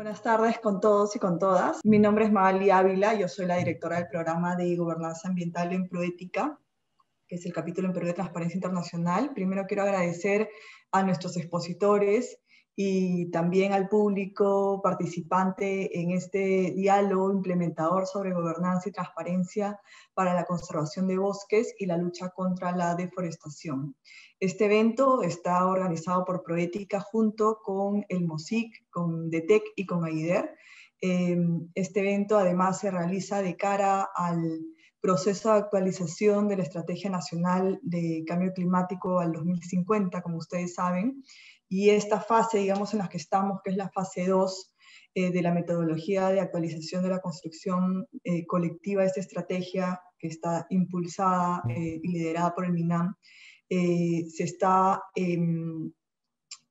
Buenas tardes con todos y con todas. Mi nombre es Magali Ávila, yo soy la directora del programa de Gobernanza Ambiental en Proética, que es el capítulo en Perú de Transparencia Internacional. Primero quiero agradecer a nuestros expositores y también al público participante en este diálogo implementador sobre gobernanza y transparencia para la conservación de bosques y la lucha contra la deforestación. Este evento está organizado por Proética junto con el MOSIC, con DETEC y con AIDER. Este evento además se realiza de cara al proceso de actualización de la Estrategia Nacional de Cambio Climático al 2050, como ustedes saben, y esta fase, digamos, en la que estamos, que es la fase 2 de la metodología de actualización de la construcción colectiva de esta estrategia, que está impulsada y liderada por el MINAM, se está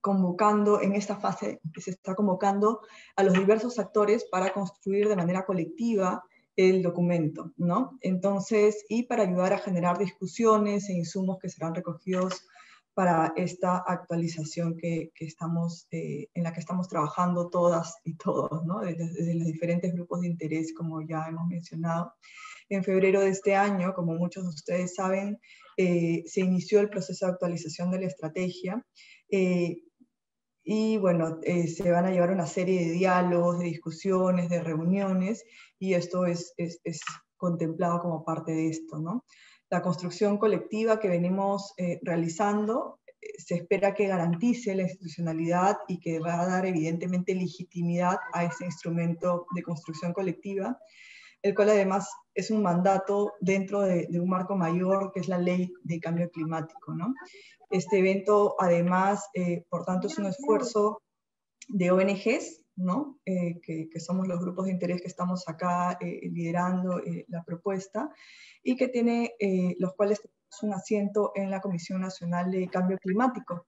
convocando en esta fase, que se está convocando a los diversos actores para construir de manera colectiva el documento, ¿no? Entonces, y para ayudar a generar discusiones e insumos que serán recogidos para esta actualización en la que estamos trabajando todas y todos, ¿no? Desde los diferentes grupos de interés, como ya hemos mencionado. En febrero de este año, como muchos de ustedes saben, se inició el proceso de actualización de la estrategia. Y bueno, se van a llevar una serie de diálogos, de discusiones, de reuniones, y esto es contemplado como parte de esto, ¿no? La construcción colectiva que venimos realizando se espera que garantice la institucionalidad y que va a dar evidentemente legitimidad a ese instrumento de construcción colectiva, el cual además es un mandato dentro de un marco mayor que es la Ley de Cambio Climático, ¿no? Este evento además, por tanto, es un esfuerzo de ONGs, ¿no? Que somos los grupos de interés que estamos acá liderando la propuesta, y que tiene, los cuales tenemos un asiento en la Comisión Nacional de Cambio Climático,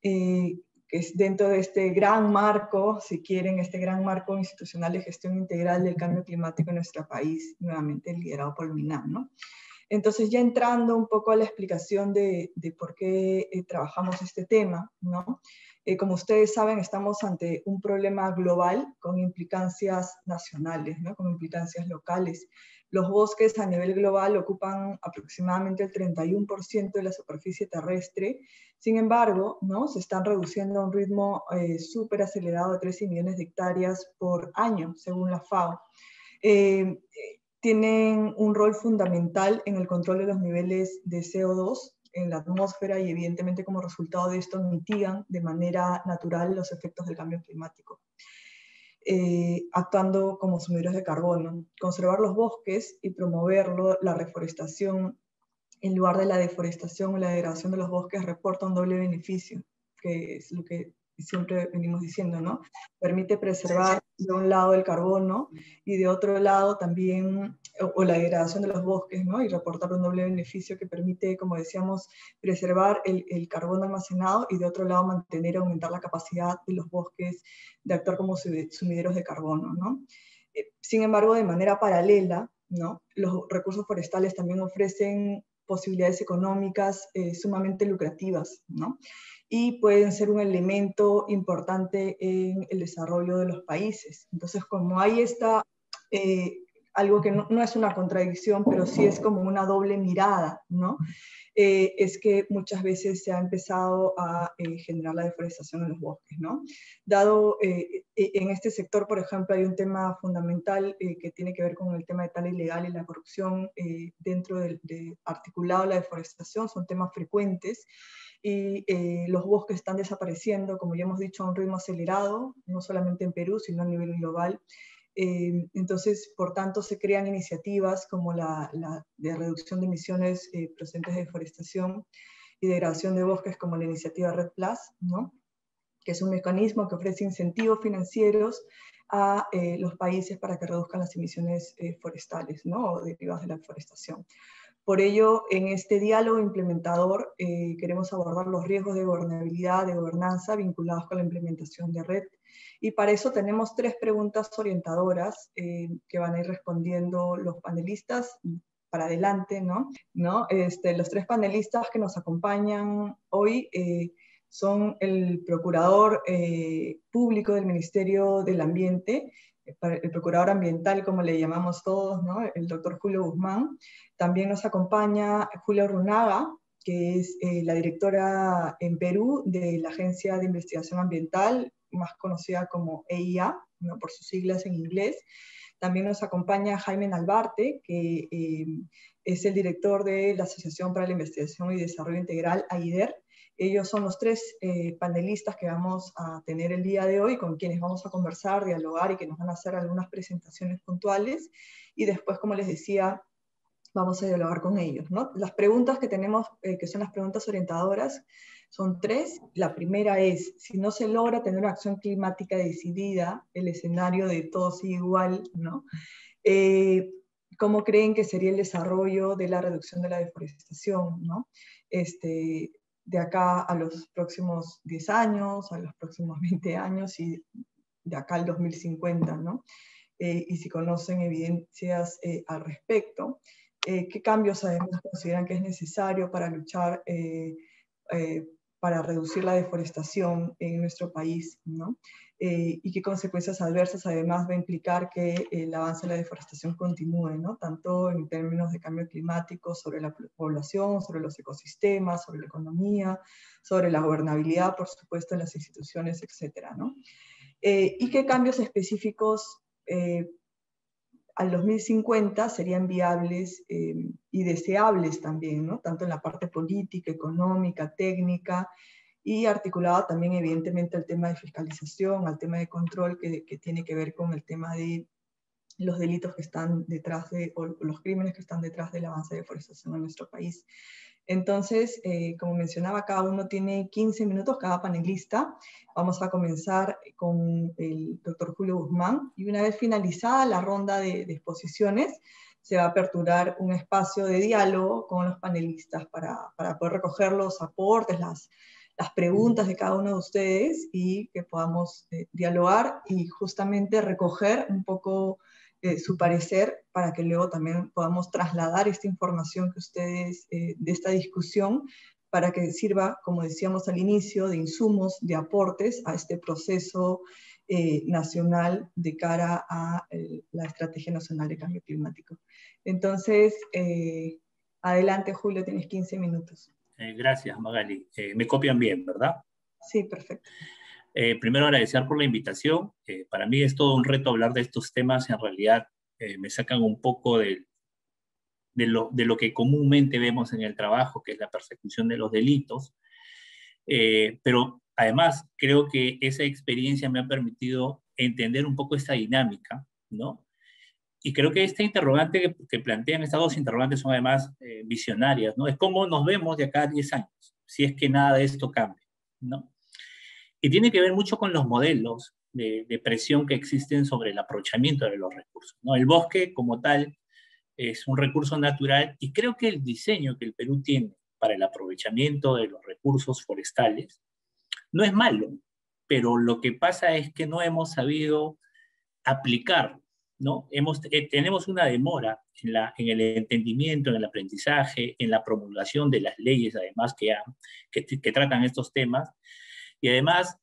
que es dentro de este gran marco, si quieren, este gran marco institucional de gestión integral del cambio climático en nuestro país, nuevamente liderado por el MINAM, ¿no? Entonces, ya entrando un poco a la explicación de por qué trabajamos este tema, ¿no? Como ustedes saben, estamos ante un problema global con implicancias nacionales, ¿no? Con implicancias locales. Los bosques a nivel global ocupan aproximadamente el 31% de la superficie terrestre. Sin embargo, ¿no? Se están reduciendo a un ritmo súper acelerado de 13 millones de hectáreas por año, según la FAO. Tienen un rol fundamental en el control de los niveles de CO2 en la atmósfera y evidentemente como resultado de esto mitigan de manera natural los efectos del cambio climático, actuando como sumidores de carbono. Conservar los bosques y promoverlo, la reforestación, en lugar de la deforestación o la degradación de los bosques, reporta un doble beneficio, que es lo que siempre venimos diciendo, ¿no? Permite preservar de un lado el carbono y de otro lado también, o la degradación de los bosques, ¿no? Y reportar un doble beneficio que permite, como decíamos, preservar el carbono almacenado y de otro lado mantener, aumentar la capacidad de los bosques de actuar como sumideros de carbono, ¿no? Sin embargo, de manera paralela, ¿no? Los recursos forestales también ofrecen posibilidades económicas sumamente lucrativas, ¿no? Y pueden ser un elemento importante en el desarrollo de los países. Entonces, como hay algo que no es una contradicción, pero sí es como una doble mirada, ¿no? Es que muchas veces se ha empezado a generar la deforestación en los bosques, ¿no? Dado en este sector, por ejemplo, hay un tema fundamental que tiene que ver con el tema de tala ilegal y la corrupción dentro de articulado a la deforestación, son temas frecuentes, y los bosques están desapareciendo, como ya hemos dicho, a un ritmo acelerado, no solamente en Perú, sino a nivel global. Entonces, por tanto, se crean iniciativas como la de reducción de emisiones procedentes de deforestación y degradación de bosques, como la iniciativa Red Plus, ¿no? Que es un mecanismo que ofrece incentivos financieros a los países para que reduzcan las emisiones forestales, ¿no? O derivadas de la deforestación. Por ello, en este diálogo implementador queremos abordar los riesgos de gobernabilidad, de gobernanza vinculados con la implementación de red. Y para eso tenemos 3 preguntas orientadoras que van a ir respondiendo los panelistas para adelante, ¿no? Los 3 panelistas que nos acompañan hoy son el procurador público del Ministerio del Ambiente, el procurador ambiental, como le llamamos todos, ¿no? El doctor Julio Guzmán. También nos acompaña Julia Runaga, que es la directora en Perú de la Agencia de Investigación Ambiental, más conocida como EIA, ¿no? Por sus siglas en inglés. También nos acompaña Jaime Nalbarte, que es el director de la Asociación para la Investigación y Desarrollo Integral, AIDER. Ellos son los tres panelistas que vamos a tener el día de hoy, con quienes vamos a conversar, dialogar y que nos van a hacer algunas presentaciones puntuales. Y después, como les decía, vamos a dialogar con ellos, ¿no? Las preguntas que tenemos, que son las preguntas orientadoras, son tres. La primera es, si no se logra tener una acción climática decidida, el escenario de todo sigue igual, ¿no? ¿Cómo creen que sería el desarrollo de la reducción de la deforestación, ¿no? De acá a los próximos 10 años, a los próximos 20 años y de acá al 2050, ¿no? Y si conocen evidencias al respecto. ¿Qué cambios además consideran que es necesario para luchar, para reducir la deforestación en nuestro país, ¿no? Y qué consecuencias adversas además va a implicar que el avance de la deforestación continúe, ¿no? Tanto en términos de cambio climático, sobre la población, sobre los ecosistemas, sobre la economía, sobre la gobernabilidad, por supuesto, en las instituciones, etcétera, ¿no? Y qué cambios específicos al 2050 serían viables y deseables también, ¿no? Tanto en la parte política, económica, técnica, y articulado también evidentemente al tema de fiscalización, al tema de control que tiene que ver con el tema de los delitos que están detrás de, o los crímenes que están detrás del avance de deforestación en nuestro país. Entonces, como mencionaba, cada uno tiene 15 minutos, cada panelista. Vamos a comenzar con el doctor Julio Guzmán y una vez finalizada la ronda de exposiciones, se va a aperturar un espacio de diálogo con los panelistas para poder recoger los aportes, las preguntas de cada uno de ustedes y que podamos dialogar y justamente recoger un poco su parecer para que luego también podamos trasladar esta información que ustedes, de esta discusión, para que sirva, como decíamos al inicio, de insumos, de aportes a este proceso nacional de cara a la Estrategia Nacional de Cambio Climático. Entonces, adelante Julio, tienes 15 minutos. Gracias, Magali. Me copian bien, ¿verdad? Sí, perfecto. Primero agradecer por la invitación. Para mí es todo un reto hablar de estos temas. En realidad me sacan un poco de lo que comúnmente vemos en el trabajo, que es la persecución de los delitos. Pero además creo que esa experiencia me ha permitido entender un poco esta dinámica, ¿no? Y creo que esta interrogante que plantean, estas dos interrogantes son además visionarias, ¿no? Es cómo nos vemos de acá a 10 años, si es que nada de esto cambia, ¿no? Y tiene que ver mucho con los modelos de presión que existen sobre el aprovechamiento de los recursos, ¿no? El bosque como tal es un recurso natural y creo que el diseño que el Perú tiene para el aprovechamiento de los recursos forestales no es malo, pero lo que pasa es que no hemos sabido aplicar, ¿no? Tenemos una demora en el entendimiento, en el aprendizaje, en la promulgación de las leyes, además, que tratan estos temas. Y además,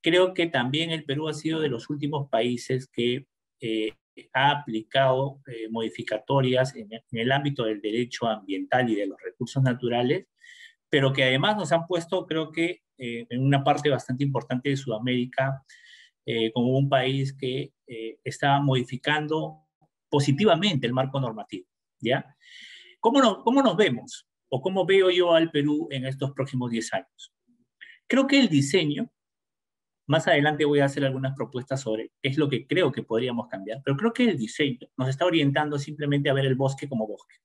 creo que también el Perú ha sido de los últimos países que ha aplicado modificatorias en el ámbito del derecho ambiental y de los recursos naturales, pero que además nos han puesto, creo que, en una parte bastante importante de Sudamérica, como un país que está modificando positivamente el marco normativo, ¿ya? ¿Cómo nos vemos? ¿O cómo veo yo al Perú en estos próximos 10 años? Creo que el diseño, más adelante voy a hacer algunas propuestas sobre qué es lo que creo que podríamos cambiar, pero creo que el diseño nos está orientando simplemente a ver el bosque como bosque.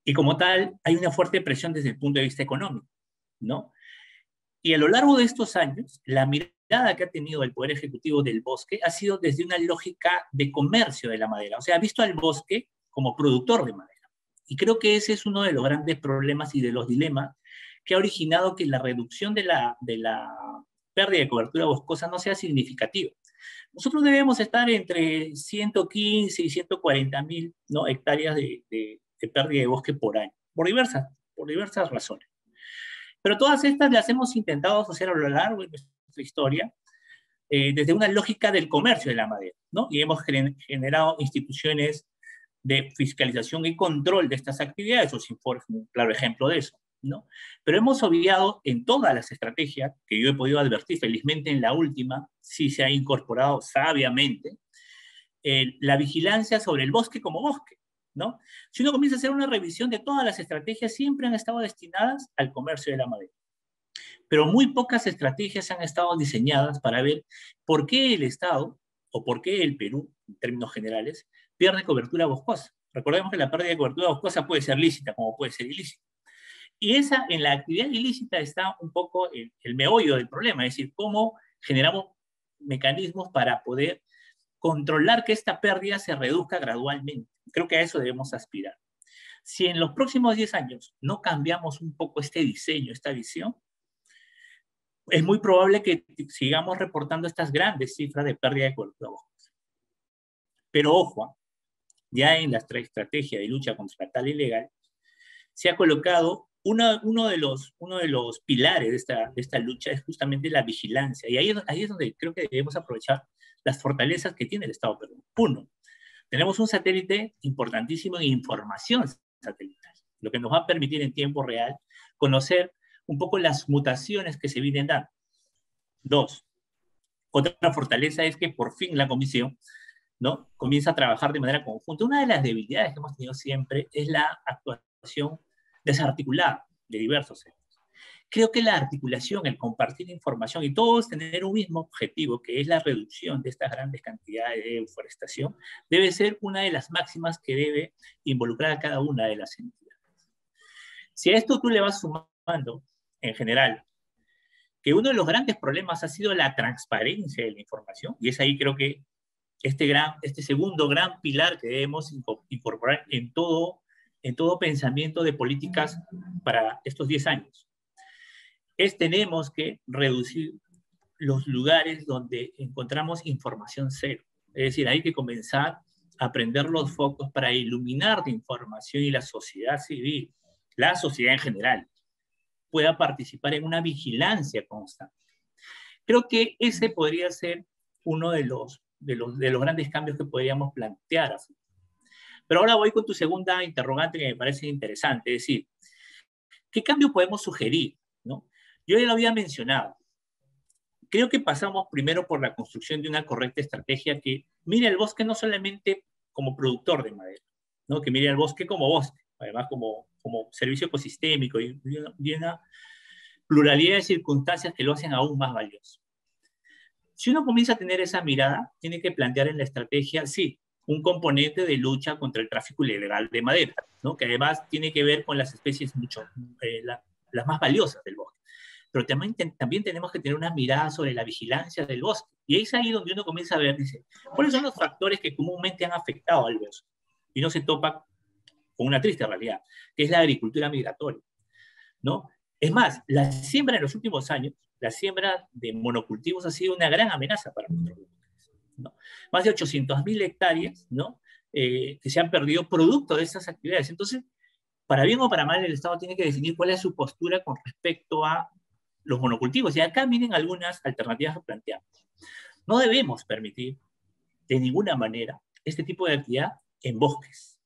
Y como tal, hay una fuerte presión desde el punto de vista económico, ¿no? Y a lo largo de estos años, la mirada que ha tenido el Poder Ejecutivo del bosque ha sido desde una lógica de comercio de la madera. O sea, ha visto al bosque como productor de madera. Y creo que ese es uno de los grandes problemas y de los dilemas que ha originado que la reducción de la pérdida de cobertura boscosa no sea significativa. Nosotros debemos estar entre 115 y 140.000, ¿no?, hectáreas de pérdida de bosque por año, por diversas razones. Pero todas estas las hemos intentado hacer a lo largo de nuestra historia, desde una lógica del comercio de la madera, ¿no? Y hemos generado instituciones de fiscalización y control de estas actividades. Osinfor es un claro ejemplo de eso, ¿no? Pero hemos obviado en todas las estrategias, que yo he podido advertir, felizmente en la última, sí se ha incorporado sabiamente, la vigilancia sobre el bosque como bosque, ¿no? Si uno comienza a hacer una revisión de todas las estrategias, siempre han estado destinadas al comercio de la madera. Pero muy pocas estrategias han estado diseñadas para ver por qué el Estado, o por qué el Perú, en términos generales, pierde cobertura boscosa. Recordemos que la pérdida de cobertura boscosa puede ser lícita como puede ser ilícita. Y esa, en la actividad ilícita está un poco el meollo del problema, es decir, cómo generamos mecanismos para poder controlar que esta pérdida se reduzca gradualmente. Creo que a eso debemos aspirar. Si en los próximos 10 años no cambiamos un poco este diseño, esta visión, es muy probable que sigamos reportando estas grandes cifras de pérdida de cobertura boscosa. Pero ojo, ya en la estrategia de lucha contra la tala ilegal, se ha colocado uno de los pilares de esta lucha es justamente la vigilancia. Y ahí es donde creo que debemos aprovechar las fortalezas que tiene el Estado peruano. Uno, tenemos un satélite importantísimo en información satelital, lo que nos va a permitir en tiempo real conocer un poco las mutaciones que se vienen dando. Dos, otra fortaleza es que por fin la Comisión, ¿no?, comienza a trabajar de manera conjunta. Una de las debilidades que hemos tenido siempre es la actuación desarticulada de diversos sectores. Creo que la articulación, el compartir información y todos tener un mismo objetivo, que es la reducción de estas grandes cantidades de deforestación, debe ser una de las máximas que debe involucrar a cada una de las entidades. Si a esto tú le vas sumando, en general, que uno de los grandes problemas ha sido la transparencia de la información, y es ahí creo que este segundo gran pilar que debemos incorporar en todo pensamiento de políticas para estos 10 años, tenemos que reducir los lugares donde encontramos información cero. Es decir, hay que comenzar a prender los focos para iluminar de información y la sociedad civil, la sociedad en general, pueda participar en una vigilancia constante. Creo que ese podría ser uno de los grandes cambios que podríamos plantear. Pero ahora voy con tu segunda interrogante que me parece interesante, es decir, ¿qué cambio podemos sugerir, ¿no? Yo ya lo había mencionado. Creo que pasamos primero por la construcción de una correcta estrategia que mire el bosque no solamente como productor de madera, ¿no?, que mire el bosque como bosque, además como servicio ecosistémico y una pluralidad de circunstancias que lo hacen aún más valioso. Si uno comienza a tener esa mirada, tiene que plantear en la estrategia, sí, un componente de lucha contra el tráfico ilegal de madera, ¿no?, que además tiene que ver con las especies las más valiosas del bosque. Pero también tenemos que tener una mirada sobre la vigilancia del bosque. Y es ahí donde uno comienza a ver, dice, ¿cuáles son los factores que comúnmente han afectado al bosque? Y no se topa con una triste realidad, que es la agricultura migratoria, ¿no? Es más, la siembra en los últimos años, la siembra de monocultivos ha sido una gran amenaza para nuestros bosques, ¿no? Más de 800.000 hectáreas, ¿no?, que se han perdido producto de esas actividades. Entonces, para bien o para mal, el Estado tiene que definir cuál es su postura con respecto a los monocultivos. Y acá miren algunas alternativas que planteamos. No debemos permitir de ninguna manera este tipo de actividad en bosques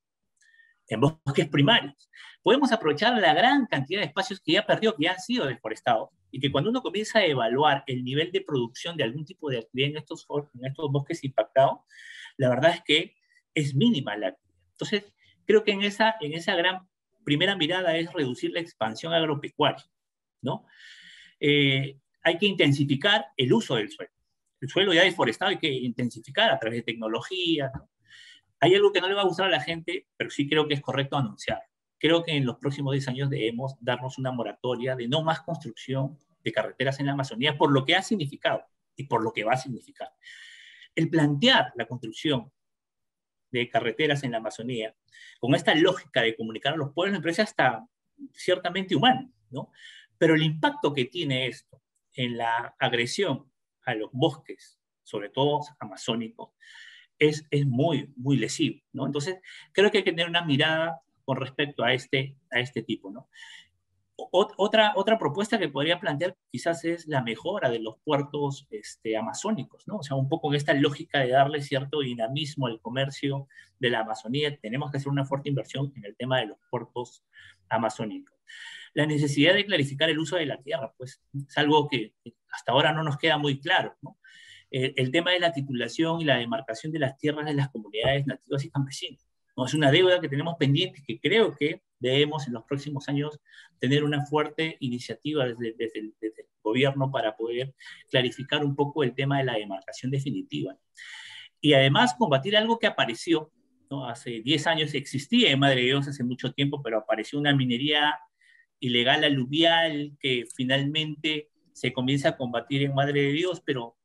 primarios. Podemos aprovechar la gran cantidad de espacios que ya perdió, que ya han sido deforestados, y que cuando uno comienza a evaluar el nivel de producción de algún tipo de actividad en estos bosques impactados, la verdad es que es mínima la actividad. Entonces, creo que en esa gran primera mirada es reducir la expansión agropecuaria, ¿no? Hay que intensificar el uso del suelo. El suelo ya deforestado hay que intensificar a través de tecnología, ¿no? Hay algo que no le va a gustar a la gente, pero sí creo que es correcto anunciar. Creo que en los próximos 10 años debemos darnos una moratoria de no más construcción de carreteras en la Amazonía por lo que ha significado y por lo que va a significar. El plantear la construcción de carreteras en la Amazonía con esta lógica de comunicar a los pueblos me parece hasta ciertamente humano, ¿no? Pero el impacto que tiene esto en la agresión a los bosques, sobre todo amazónicos, es muy, muy lesivo, ¿no? Entonces, creo que hay que tener una mirada con respecto a este tipo, ¿no? Otra propuesta que podría plantear quizás es la mejora de los puertos amazónicos, ¿no? O sea, un poco en esta lógica de darle cierto dinamismo al comercio de la Amazonía, tenemos que hacer una fuerte inversión en el tema de los puertos amazónicos. La necesidad de clarificar el uso de la tierra, pues es algo que hasta ahora no nos queda muy claro, ¿no? El tema de la titulación y la demarcación de las tierras de las comunidades nativas y campesinas, ¿no? Es una deuda que tenemos pendiente que creo que debemos en los próximos años tener una fuerte iniciativa desde el gobierno para poder clarificar un poco el tema de la demarcación definitiva. Y además combatir algo que apareció, ¿no? Hace 10 años existía en Madre de Dios hace mucho tiempo, pero apareció una minería ilegal aluvial que finalmente se comienza a combatir en Madre de Dios, pero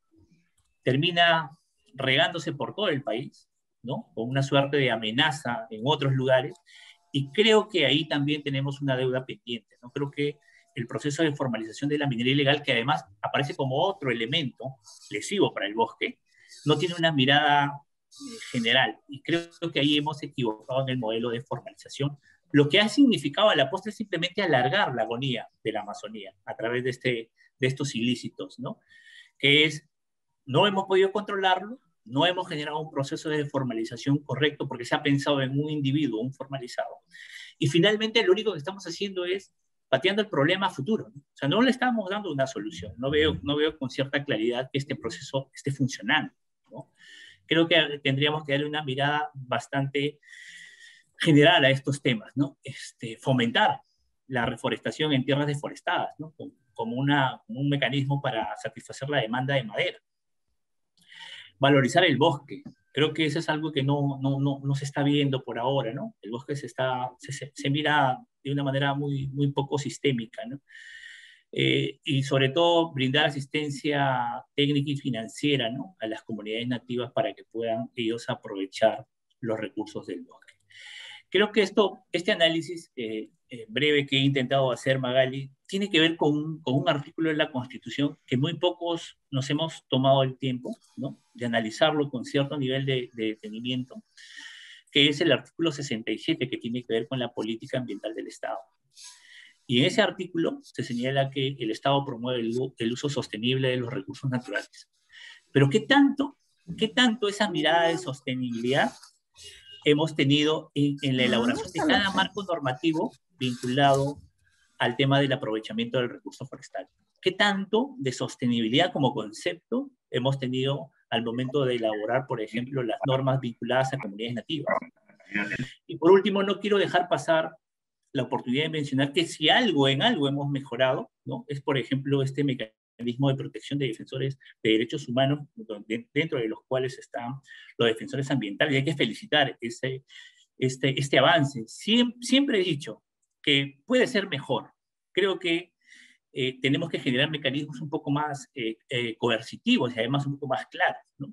termina regándose por todo el país, ¿no? Con una suerte de amenaza en otros lugares, y creo que ahí también tenemos una deuda pendiente, ¿no? Creo que el proceso de formalización de la minería ilegal, que además aparece como otro elemento lesivo para el bosque, no tiene una mirada general, y creo que ahí hemos equivocado en el modelo de formalización, lo que ha significado a la postre simplemente alargar la agonía de la Amazonía a través de estos ilícitos, ¿no? Que es, no hemos podido controlarlo, no hemos generado un proceso de formalización correcto porque se ha pensado en un individuo, un formalizado. Y finalmente lo único que estamos haciendo es pateando el problema a futuro, ¿no? O sea, no le estamos dando una solución. No veo con cierta claridad que este proceso esté funcionando, ¿no? Creo que tendríamos que darle una mirada bastante general a estos temas, ¿no? Fomentar la reforestación en tierras deforestadas, ¿no? Como un mecanismo para satisfacer la demanda de madera. Valorizar el bosque. Creo que eso es algo que no se está viendo por ahora, ¿no? El bosque se mira de una manera muy poco sistémica, ¿no? Y sobre todo brindar asistencia técnica y financiera, ¿no? A las comunidades nativas para que puedan ellos aprovechar los recursos del bosque. Creo que este análisis breve que he intentado hacer, Magali, tiene que ver con un artículo de la Constitución que muy pocos nos hemos tomado el tiempo, ¿no? De analizarlo con cierto nivel de detenimiento, que es el artículo 67, que tiene que ver con la política ambiental del Estado. Y en ese artículo se señala que el Estado promueve el uso sostenible de los recursos naturales. Pero ¿qué tanto esa mirada de sostenibilidad hemos tenido en la elaboración de cada marco normativo vinculado al tema del aprovechamiento del recurso forestal? ¿Qué tanto de sostenibilidad como concepto hemos tenido al momento de elaborar, por ejemplo, las normas vinculadas a comunidades nativas? Y por último, no quiero dejar pasar la oportunidad de mencionar que si en algo hemos mejorado, ¿no? Es, por ejemplo, este mecanismo de protección de defensores de derechos humanos, dentro de los cuales están los defensores ambientales, y hay que felicitar este avance. Siempre he dicho que puede ser mejor. Creo que tenemos que generar mecanismos un poco más coercitivos y además un poco más claros, ¿no?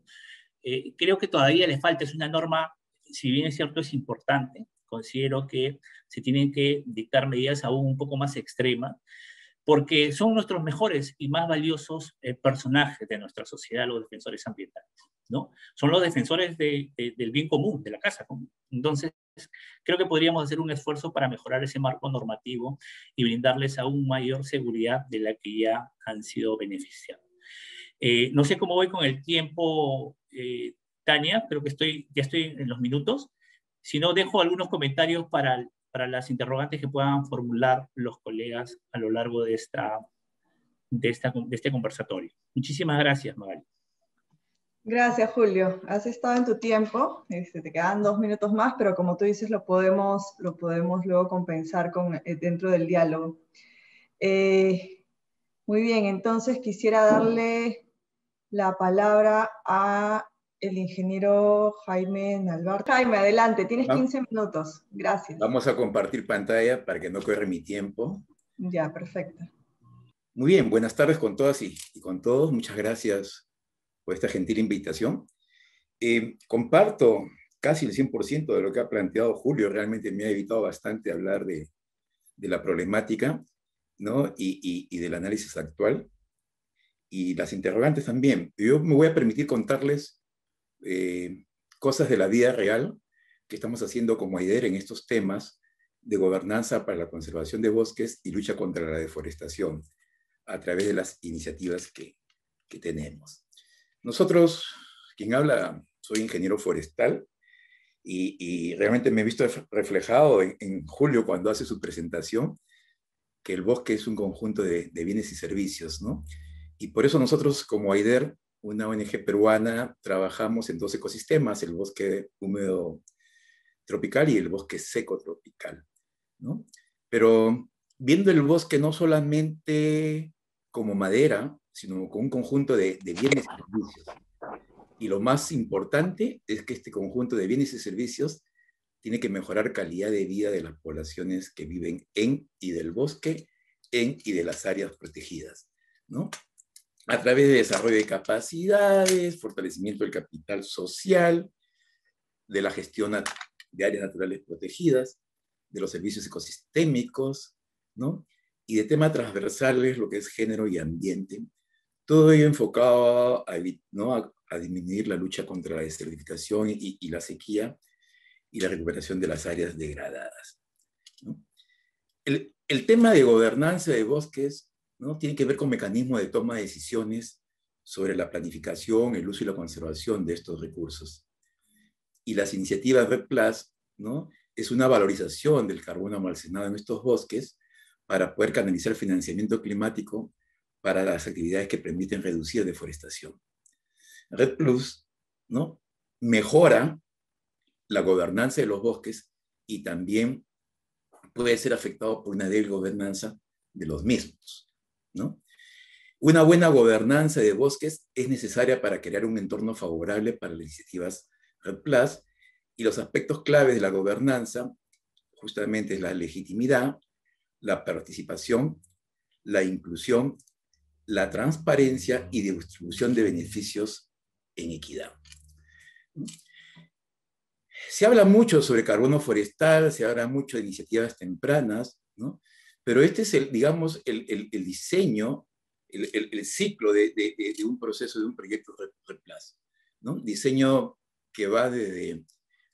Creo que todavía le falta, es una norma, si bien es cierto, es importante, considero que se tienen que dictar medidas aún un poco más extremas, porque son nuestros mejores y más valiosos personajes de nuestra sociedad, los defensores ambientales, ¿no? Son los defensores del bien común, de la casa común. Entonces, creo que podríamos hacer un esfuerzo para mejorar ese marco normativo y brindarles aún mayor seguridad de la que ya han sido beneficiados. No sé cómo voy con el tiempo, Tania, creo que ya estoy en los minutos. Si no, dejo algunos comentarios para las interrogantes que puedan formular los colegas a lo largo de este conversatorio. Muchísimas gracias, Magali. Gracias, Julio. Has estado en tu tiempo, te quedan 2 minutos más, pero como tú dices, lo podemos luego compensar dentro del diálogo. Muy bien, entonces quisiera darle la palabra a el ingeniero Jaime Nalbar. Jaime, adelante, tienes 15 minutos. Gracias. Vamos a compartir pantalla para que no corra mi tiempo. Ya, perfecto. Muy bien, buenas tardes con todas y con todos. Muchas gracias por esta gentil invitación. Comparto casi el 100% de lo que ha planteado Julio. Realmente me ha evitado bastante hablar de la problemática, ¿no? y del análisis actual. Y las interrogantes también. Yo me voy a permitir contarles cosas de la vida real que estamos haciendo como AIDER en estos temas de gobernanza para la conservación de bosques y lucha contra la deforestación a través de las iniciativas que tenemos. Nosotros, quien habla, soy ingeniero forestal y realmente me he visto reflejado en Julio cuando hace su presentación, que el bosque es un conjunto de bienes y servicios, ¿no? Y por eso nosotros como AIDER, una ONG peruana, trabajamos en dos ecosistemas, el bosque húmedo tropical y el bosque seco tropical, ¿no? Pero viendo el bosque no solamente como madera, sino como un conjunto de bienes y servicios. Y lo más importante es que este conjunto de bienes y servicios tiene que mejorar calidad de vida de las poblaciones que viven en y del bosque, en y de las áreas protegidas, ¿no? A través de desarrollo de capacidades, fortalecimiento del capital social, de la gestión de áreas naturales protegidas, de los servicios ecosistémicos, ¿no? Y de temas transversales, lo que es género y ambiente. Todo ello enfocado a disminuir la lucha contra la desertificación y la sequía y la recuperación de las áreas degradadas, ¿no? El tema de gobernanza de bosques, ¿no?, tiene que ver con mecanismos de toma de decisiones sobre la planificación, el uso y la conservación de estos recursos. Y las iniciativas REDD+, ¿no?, es una valorización del carbono almacenado en estos bosques para poder canalizar financiamiento climático para las actividades que permiten reducir deforestación. REDD+, ¿no?, mejora la gobernanza de los bosques y también puede ser afectado por una débil gobernanza de los mismos, ¿no? Una buena gobernanza de bosques es necesaria para crear un entorno favorable para las iniciativas REDD+, y los aspectos claves de la gobernanza justamente es la legitimidad, la participación, la inclusión, la transparencia y distribución de beneficios en equidad. Se habla mucho sobre carbono forestal, se habla mucho de iniciativas tempranas, ¿no? Pero este es digamos, el diseño, el ciclo de un proceso, de un proyecto REDD+, ¿no? Diseño que va desde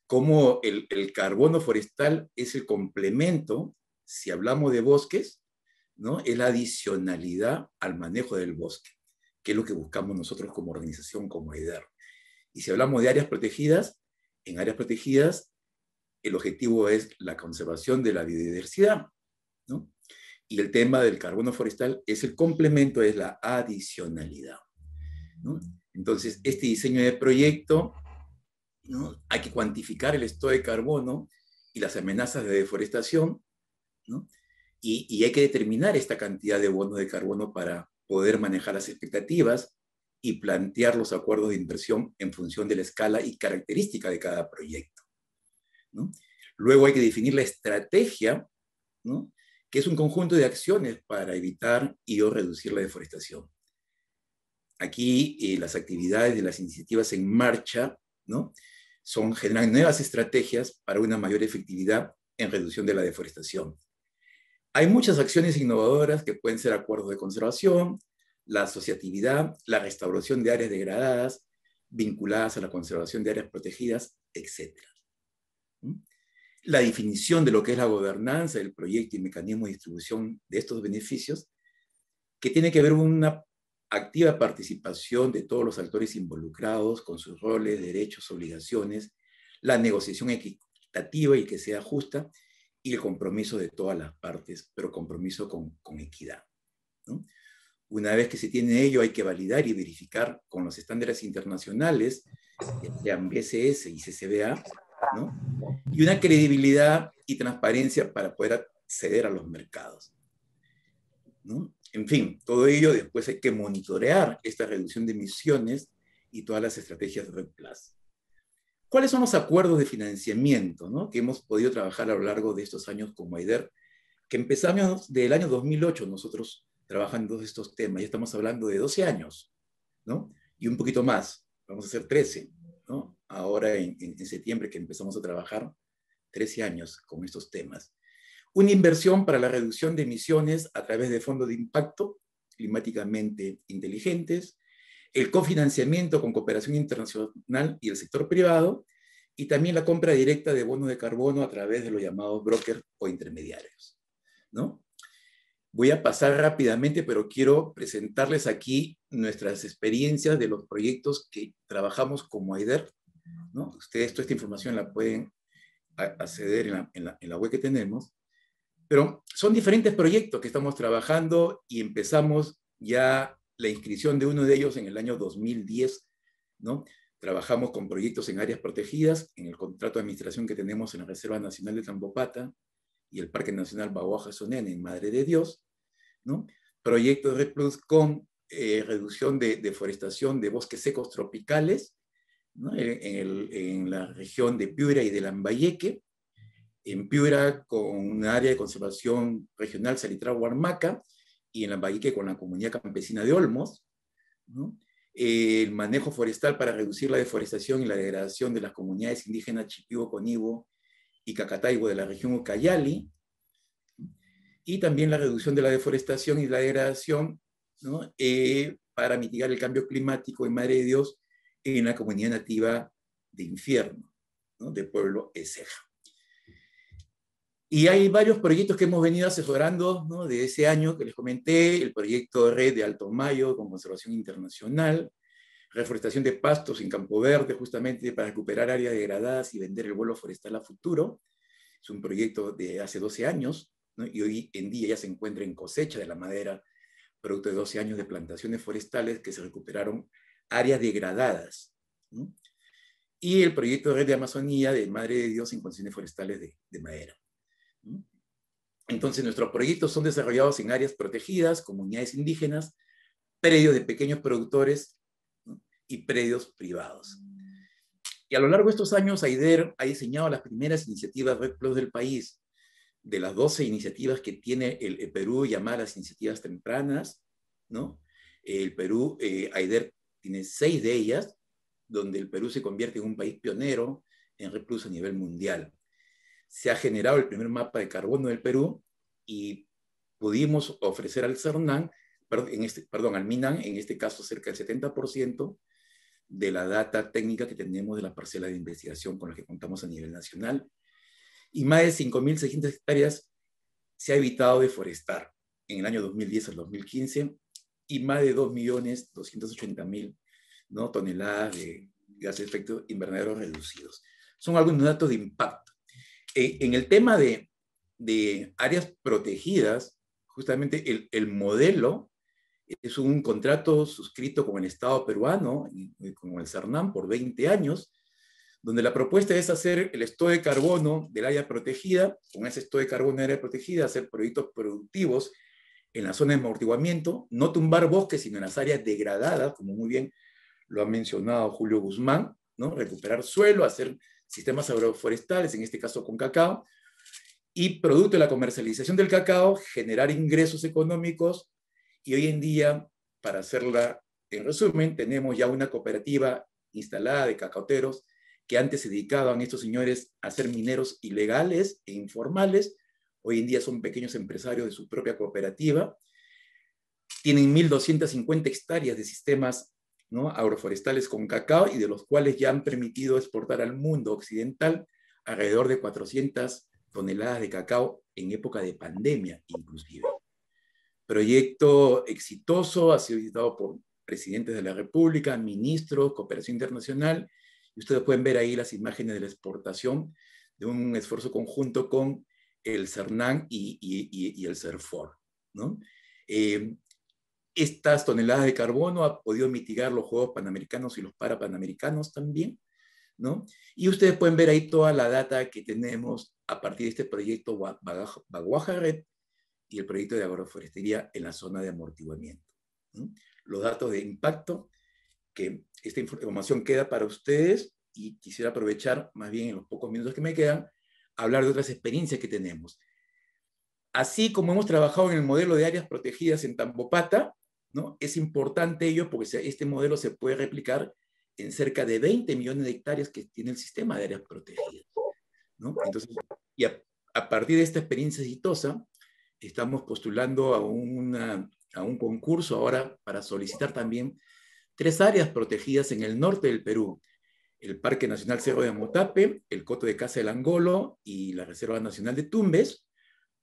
cómo el carbono forestal es el complemento, si hablamos de bosques, ¿no?, es la adicionalidad al manejo del bosque, que es lo que buscamos nosotros como organización, como AIDER. Y si hablamos de áreas protegidas, en áreas protegidas el objetivo es la conservación de la biodiversidad, ¿no? Y el tema del carbono forestal es el complemento, es la adicionalidad, ¿no? Entonces, este diseño de proyecto, ¿no?, hay que cuantificar el estado de carbono y las amenazas de deforestación, ¿no? Y hay que determinar esta cantidad de bonos de carbono para poder manejar las expectativas y plantear los acuerdos de inversión en función de la escala y característica de cada proyecto, ¿no? Luego hay que definir la estrategia, ¿no?, que es un conjunto de acciones para evitar y o reducir la deforestación. Aquí las actividades de las iniciativas en marcha, ¿no?, generan nuevas estrategias para una mayor efectividad en reducción de la deforestación. Hay muchas acciones innovadoras que pueden ser acuerdos de conservación, la asociatividad, la restauración de áreas degradadas, vinculadas a la conservación de áreas protegidas, etc. La definición de lo que es la gobernanza del proyecto y mecanismo de distribución de estos beneficios, que tiene que ver con una activa participación de todos los actores involucrados con sus roles, derechos, obligaciones, la negociación equitativa y que sea justa, y el compromiso de todas las partes, pero compromiso con equidad, ¿no? Una vez que se tiene ello, hay que validar y verificar con los estándares internacionales, que sean BSS y CCBA, ¿no?, y una credibilidad y transparencia para poder acceder a los mercados, ¿no? En fin, todo ello después hay que monitorear esta reducción de emisiones y todas las estrategias de REDD+. ¿Cuáles son los acuerdos de financiamiento, ¿no?, que hemos podido trabajar a lo largo de estos años como AIDER? Que empezamos del año 2008 nosotros trabajando en estos temas, ya estamos hablando de 12 años, ¿no?, y un poquito más, vamos a hacer 13, ¿no?, ahora en septiembre que empezamos a trabajar 13 años con estos temas. Una inversión para la reducción de emisiones a través de fondos de impacto climáticamente inteligentes, el cofinanciamiento con cooperación internacional y el sector privado, y también la compra directa de bonos de carbono a través de los llamados brokers o intermediarios, ¿no? Voy a pasar rápidamente, pero quiero presentarles aquí nuestras experiencias de los proyectos que trabajamos como AIDER, ¿no? Ustedes toda esta información la pueden acceder en la web que tenemos, pero son diferentes proyectos que estamos trabajando y empezamos ya la inscripción de uno de ellos en el año 2010, ¿no? Trabajamos con proyectos en áreas protegidas, en el contrato de administración que tenemos en la Reserva Nacional de Tambopata y el Parque Nacional Bahuaja-Sonene en Madre de Dios, ¿no? Proyectos REDD+ con reducción de deforestación de bosques secos tropicales, ¿no? En la región de Piura y de Lambayeque, en Piura con un área de conservación regional Salitrao-Huarmaca, y en Lambayeque con la comunidad campesina de Olmos, ¿no? El manejo forestal para reducir la deforestación y la degradación de las comunidades indígenas Chipibo, Conibo y Cacataibo de la región Ucayali, y también la reducción de la deforestación y la degradación, ¿no? Para mitigar el cambio climático en Madre de Dios en la comunidad nativa de Infierno, ¿no? De pueblo Ezeja. Y hay varios proyectos que hemos venido asesorando, ¿no? De ese año que les comenté, el proyecto de red de Alto Mayo con conservación internacional, reforestación de pastos en Campo Verde, justamente para recuperar áreas degradadas y vender el vuelo forestal a futuro. Es un proyecto de hace 12 años, ¿no? Y hoy en día ya se encuentra en cosecha de la madera, producto de 12 años de plantaciones forestales que se recuperaron áreas degradadas, ¿no? Y el proyecto de red de Amazonía de Madre de Dios en condiciones forestales de madera. Entonces, nuestros proyectos son desarrollados en áreas protegidas, comunidades indígenas, predios de pequeños productores, ¿no? Y predios privados. Y a lo largo de estos años, AIDER ha diseñado las primeras iniciativas REDD+ del país. De las 12 iniciativas que tiene el Perú, llamadas iniciativas tempranas, ¿no? El Perú, AIDER tiene 6 de ellas, donde el Perú se convierte en un país pionero en REDD+ a nivel mundial. Se ha generado el primer mapa de carbono del Perú y pudimos ofrecer al CERNAN, al MINAN, en este caso cerca del 70% de la data técnica que tenemos de la parcela de investigación con la que contamos a nivel nacional. Y más de 5.600 hectáreas se ha evitado deforestar en el año 2010 al 2015 y más de 2.280.000, ¿no? toneladas de gases de efecto invernadero reducidos. Son algunos datos de impacto. En el tema de áreas protegidas, justamente el modelo es un contrato suscrito con el Estado peruano, con el CERNAN por 20 años, donde la propuesta es hacer el stock de carbono del área protegida, con ese stock de carbono del área protegida, hacer proyectos productivos en la zona de amortiguamiento, no tumbar bosques, sino en las áreas degradadas, como muy bien lo ha mencionado Julio Guzmán, ¿no? Recuperar suelo, hacer sistemas agroforestales, en este caso con cacao, y producto de la comercialización del cacao, generar ingresos económicos, y hoy en día, para hacerla en resumen, tenemos ya una cooperativa instalada de cacaoteros que antes se dedicaban estos señores a ser mineros ilegales e informales, hoy en día son pequeños empresarios de su propia cooperativa, tienen 1.250 hectáreas de sistemas, ¿no? agroforestales con cacao y de los cuales ya han permitido exportar al mundo occidental alrededor de 400 toneladas de cacao en época de pandemia inclusive. Proyecto exitoso, ha sido visitado por presidentes de la República, ministros, cooperación internacional, y ustedes pueden ver ahí las imágenes de la exportación de un esfuerzo conjunto con el CERNAN y el CERFOR, ¿no? Estas toneladas de carbono han podido mitigar los Juegos Panamericanos y los Parapanamericanos también, ¿no? Y ustedes pueden ver ahí toda la data que tenemos a partir de este proyecto Bahuaja Red y el proyecto de agroforestería en la zona de amortiguamiento, ¿no? Los datos de impacto, que esta información queda para ustedes, y quisiera aprovechar más bien en los pocos minutos que me quedan, hablar de otras experiencias que tenemos. Así como hemos trabajado en el modelo de áreas protegidas en Tambopata, ¿no? Es importante ello porque este modelo se puede replicar en cerca de 20 millones de hectáreas que tiene el sistema de áreas protegidas, ¿no? Entonces, y a partir de esta experiencia exitosa, estamos postulando a un concurso ahora para solicitar también 3 áreas protegidas en el norte del Perú, el Parque Nacional Cerro de Amotape, el Coto de Casa del Angolo y la Reserva Nacional de Tumbes,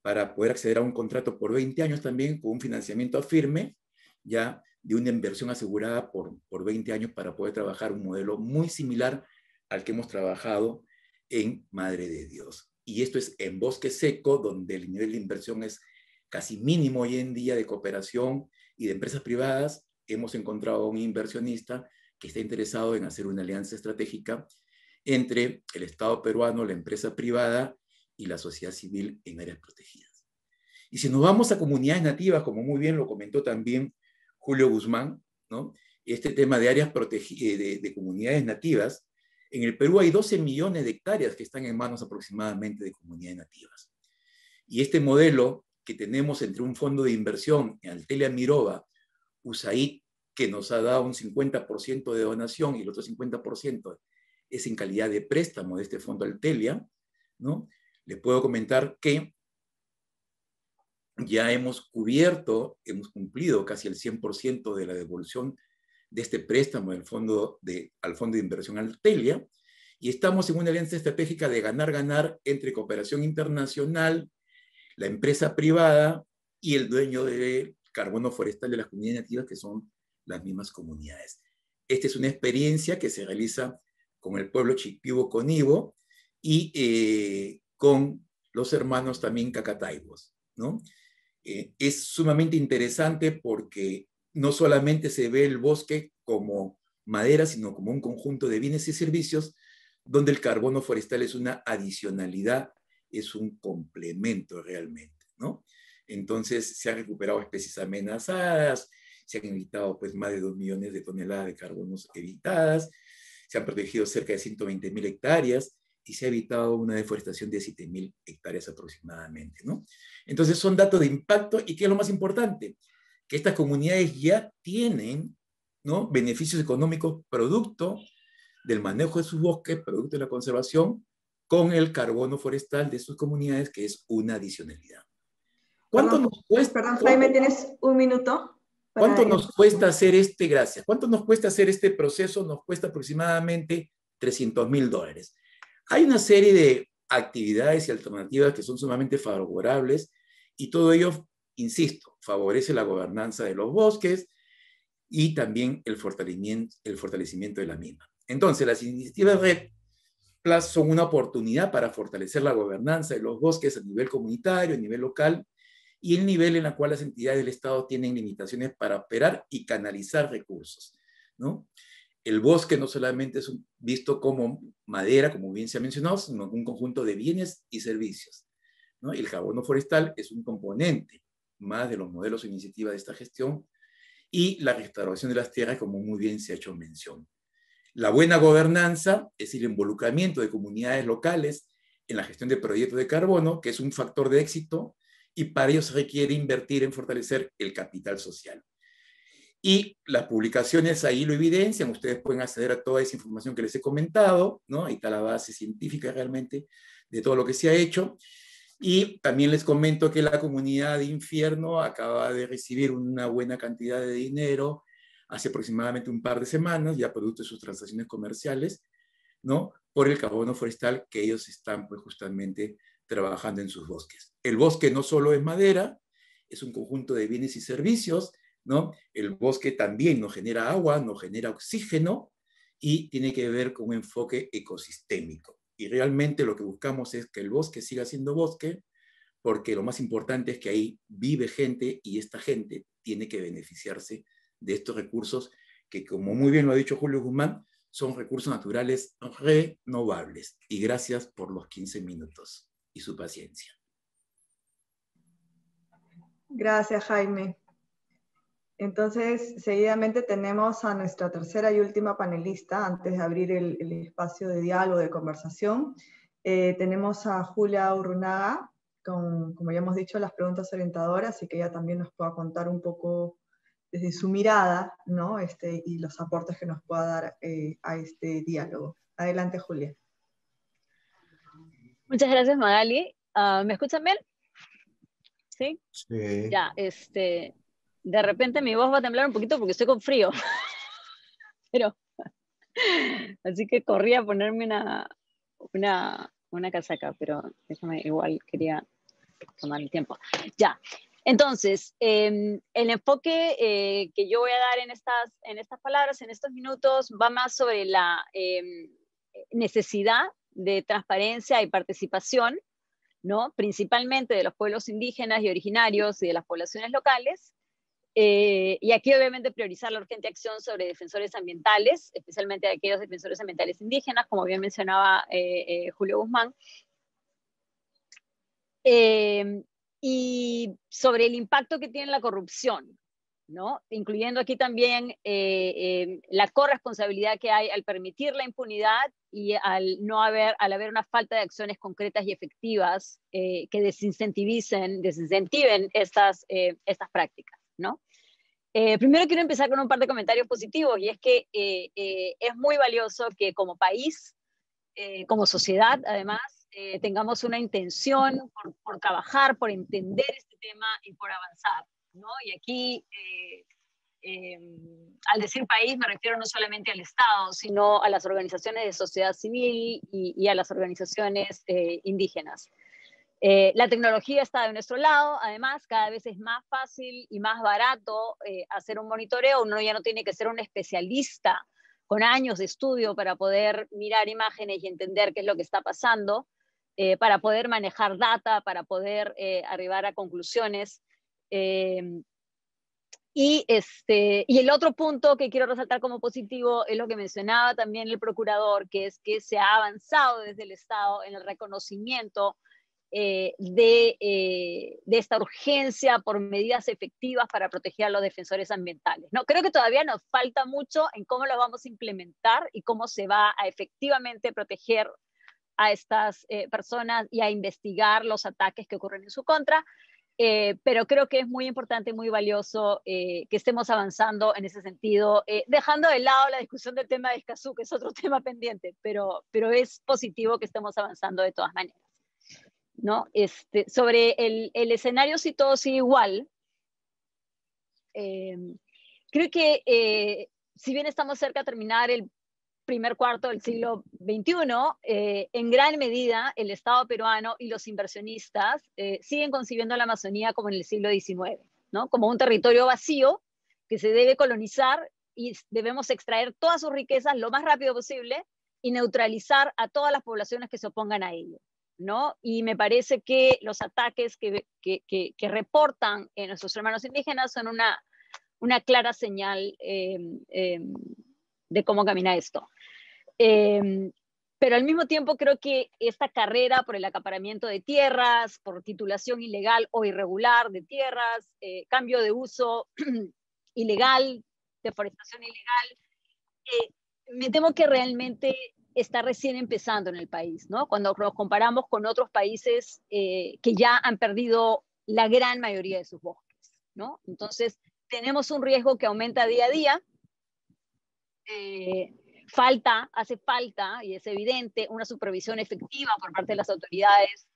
para poder acceder a un contrato por 20 años también con un financiamiento firme, ya de una inversión asegurada por 20 años para poder trabajar un modelo muy similar al que hemos trabajado en Madre de Dios. Y esto es en bosque seco, donde el nivel de inversión es casi mínimo hoy en día de cooperación y de empresas privadas. Hemos encontrado un inversionista que está interesado en hacer una alianza estratégica entre el Estado peruano, la empresa privada y la sociedad civil en áreas protegidas. Y si nos vamos a comunidades nativas, como muy bien lo comentó también Julio Guzmán, ¿no? Este tema de áreas protegidas, de comunidades nativas, en el Perú hay 12 millones de hectáreas que están en manos aproximadamente de comunidades nativas. Y este modelo que tenemos entre un fondo de inversión en Altelia Mirova, USAID, que nos ha dado un 50% de donación y el otro 50% es en calidad de préstamo de este fondo Altelia, ¿no? Les puedo comentar que ya hemos cumplido casi el 100% de la devolución de este préstamo al fondo de inversión Altelia, y estamos en una alianza estratégica de ganar-ganar entre cooperación internacional, la empresa privada y el dueño del carbono forestal de las comunidades nativas, que son las mismas comunidades. Esta es una experiencia que se realiza con el pueblo Chipibo-Conibo y con los hermanos también Cacataibos, ¿no? Es sumamente interesante porque no solamente se ve el bosque como madera, sino como un conjunto de bienes y servicios donde el carbono forestal es una adicionalidad, es un complemento realmente, ¿no? Entonces se han recuperado especies amenazadas, se han evitado pues más de 2 millones de toneladas de carbonos evitadas, se han protegido cerca de 120.000 hectáreas y se ha evitado una deforestación de 7.000 hectáreas aproximadamente, ¿no? Entonces son datos de impacto y ¿qué es lo más importante? Que estas comunidades ya tienen, ¿no?, beneficios económicos producto del manejo de sus bosques, producto de la conservación, con el carbono forestal de sus comunidades, que es una adicionalidad. ¿Cuánto nos cuesta? Perdón, Jaime, ¿tienes un minuto? ¿Cuánto nos cuesta hacer gracias? ¿Cuánto nos cuesta hacer este proceso? Nos cuesta aproximadamente $300.000. Hay una serie de actividades y alternativas que son sumamente favorables y todo ello, insisto, favorece la gobernanza de los bosques y también el fortalecimiento de la misma. Entonces, las iniciativas REDD+ son una oportunidad para fortalecer la gobernanza de los bosques a nivel comunitario, a nivel local, y el nivel en el cual las entidades del Estado tienen limitaciones para operar y canalizar recursos, ¿no? El bosque no solamente es visto como madera, como bien se ha mencionado, sino un conjunto de bienes y servicios, ¿no? El carbono forestal es un componente más de los modelos o iniciativas de esta gestión, y la restauración de las tierras, como muy bien se ha hecho mención. La buena gobernanza es el involucramiento de comunidades locales en la gestión de proyectos de carbono, que es un factor de éxito, y para ello se requiere invertir en fortalecer el capital social. Y las publicaciones ahí lo evidencian, ustedes pueden acceder a toda esa información que les he comentado, ¿no? Ahí está la base científica realmente de todo lo que se ha hecho. Y también les comento que la comunidad de Infierno acaba de recibir una buena cantidad de dinero hace aproximadamente un par de semanas, ya producto de sus transacciones comerciales, ¿no?, por el carbono forestal que ellos están pues justamente trabajando en sus bosques. El bosque no solo es madera, es un conjunto de bienes y servicios, ¿no? El bosque también nos genera agua, nos genera oxígeno y tiene que ver con un enfoque ecosistémico. Y realmente lo que buscamos es que el bosque siga siendo bosque, porque lo más importante es que ahí vive gente y esta gente tiene que beneficiarse de estos recursos que, como muy bien lo ha dicho Julio Guzmán, son recursos naturales renovables. Y gracias por los 15 minutos y su paciencia. Gracias, Jaime. Entonces, seguidamente tenemos a nuestra tercera y última panelista, antes de abrir el espacio de diálogo, de conversación. Tenemos a Julia Urrunaga, con, como ya hemos dicho, las preguntas orientadoras, y que ella también nos pueda contar un poco desde su mirada, ¿no?, y los aportes que nos pueda dar a este diálogo. Adelante, Julia. Muchas gracias, Magali. ¿Me escuchan bien? ¿Sí? Sí. Ya, de repente mi voz va a temblar un poquito porque estoy con frío. Así que corrí a ponerme una casaca, pero déjame, igual quería tomar el tiempo. Ya, entonces, el enfoque que yo voy a dar en estas palabras, en estos minutos, va más sobre la necesidad de transparencia y participación, ¿no? Principalmente de los pueblos indígenas y originarios y de las poblaciones locales. Y aquí obviamente priorizar la urgente acción sobre defensores ambientales, especialmente de aquellos defensores ambientales indígenas, como bien mencionaba Julio Guzmán. Y sobre el impacto que tiene la corrupción, ¿no? Incluyendo aquí también la corresponsabilidad que hay al permitir la impunidad y al haber una falta de acciones concretas y efectivas que desincentiven estas prácticas, ¿no? Primero quiero empezar con un par de comentarios positivos, y es que es muy valioso que como país, como sociedad, además, tengamos una intención por trabajar, por entender este tema y por avanzar, ¿no? Y aquí, al decir país, me refiero no solamente al Estado, sino a las organizaciones de sociedad civil y a las organizaciones indígenas. La tecnología está de nuestro lado, además cada vez es más fácil y más barato hacer un monitoreo. Uno ya no tiene que ser un especialista con años de estudio para poder mirar imágenes y entender qué es lo que está pasando, para poder manejar data, para poder arribar a conclusiones. Y el otro punto que quiero resaltar como positivo es lo que mencionaba también el procurador, que es que se ha avanzado desde el Estado en el reconocimiento de esta urgencia por medidas efectivas para proteger a los defensores ambientales, ¿no? Creo que todavía nos falta mucho en cómo lo vamos a implementar y cómo se va a efectivamente proteger a estas personas y a investigar los ataques que ocurren en su contra, pero creo que es muy importante y muy valioso que estemos avanzando en ese sentido, dejando de lado la discusión del tema de Escazú, que es otro tema pendiente, pero es positivo que estemos avanzando de todas maneras, ¿no? Sobre el escenario, si todo sigue igual, creo que si bien estamos cerca de terminar el primer cuarto del siglo XXI, en gran medida el Estado peruano y los inversionistas siguen concibiendo la Amazonía como en el siglo XIX, ¿no? Como un territorio vacío que se debe colonizar y debemos extraer todas sus riquezas lo más rápido posible y neutralizar a todas las poblaciones que se opongan a ello, ¿no? Y me parece que los ataques que reportan nuestros hermanos indígenas son una clara señal de cómo camina esto. Pero al mismo tiempo creo que esta carrera por el acaparamiento de tierras, por titulación ilegal o irregular de tierras, cambio de uso ilegal, deforestación ilegal, me temo que realmente está recién empezando en el país, ¿no? Cuando nos comparamos con otros países que ya han perdido la gran mayoría de sus bosques, ¿no? Entonces, tenemos un riesgo que aumenta día a día. Hace falta, y es evidente, una supervisión efectiva por parte de las autoridades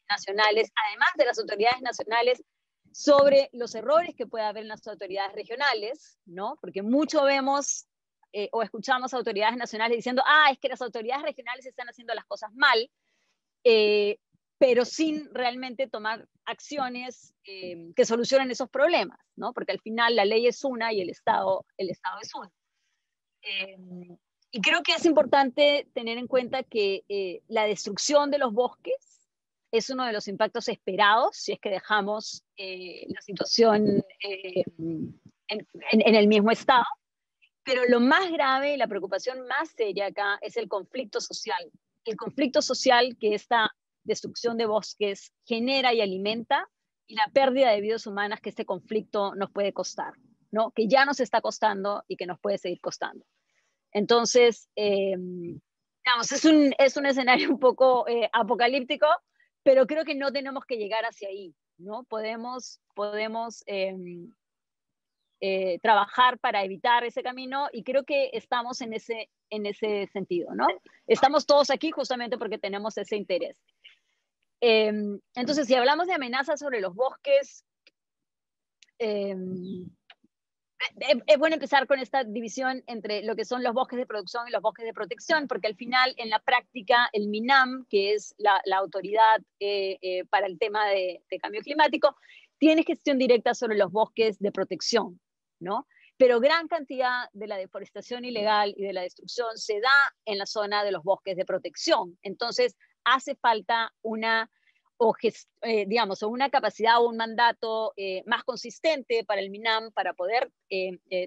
nacionales, además de las autoridades nacionales, sobre los errores que puede haber en las autoridades regionales, ¿no? Porque mucho vemos o escuchamos a autoridades nacionales diciendo, es que las autoridades regionales están haciendo las cosas mal, pero sin realmente tomar acciones que solucionen esos problemas, ¿no? Porque al final la ley es una y el Estado es uno. Y creo que es importante tener en cuenta que la destrucción de los bosques es uno de los impactos esperados si es que dejamos la situación en el mismo estado. Pero lo más grave y la preocupación más seria acá es el conflicto social. El conflicto social que esta destrucción de bosques genera y alimenta, y la pérdida de vidas humanas que este conflicto nos puede costar, ¿no? Que ya nos está costando y que nos puede seguir costando. Entonces, digamos, es un escenario un poco apocalíptico, pero creo que no tenemos que llegar hacia ahí, ¿no? Podemos trabajar para evitar ese camino, y creo que estamos en ese sentido, ¿no? Estamos todos aquí justamente porque tenemos ese interés. Entonces, si hablamos de amenazas sobre los bosques, es bueno empezar con esta división entre lo que son los bosques de producción y los bosques de protección, porque al final, en la práctica, el MINAM, que es la autoridad para el tema de cambio climático, tiene gestión directa sobre los bosques de protección, ¿no? Pero gran cantidad de la deforestación ilegal y de la destrucción se da en la zona de los bosques de protección. Entonces, hace falta una capacidad o un mandato más consistente para el MINAM para poder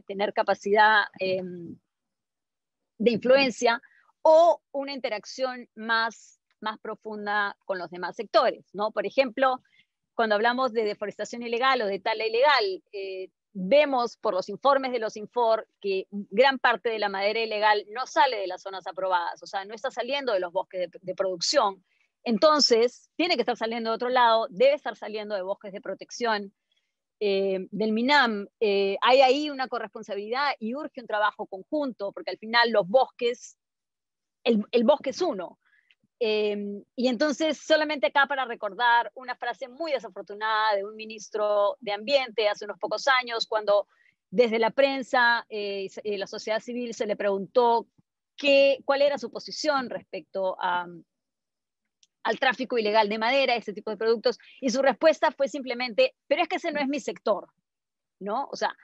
tener capacidad de influencia o una interacción más profunda con los demás sectores, ¿no? Por ejemplo, cuando hablamos de deforestación ilegal o de tala ilegal, vemos por los informes de los Infor que gran parte de la madera ilegal no sale de las zonas aprobadas, o sea, no está saliendo de los bosques de producción. Entonces, tiene que estar saliendo de otro lado, debe estar saliendo de bosques de protección del MINAM. Hay ahí una corresponsabilidad y urge un trabajo conjunto, porque al final los bosques, el bosque es uno. Y entonces, solamente acá para recordar una frase muy desafortunada de un ministro de Ambiente hace unos pocos años, cuando desde la prensa y la sociedad civil se le preguntó cuál era su posición respecto al tráfico ilegal de madera, este tipo de productos, y su respuesta fue simplemente, pero es que ese no es mi sector, ¿no? O sea,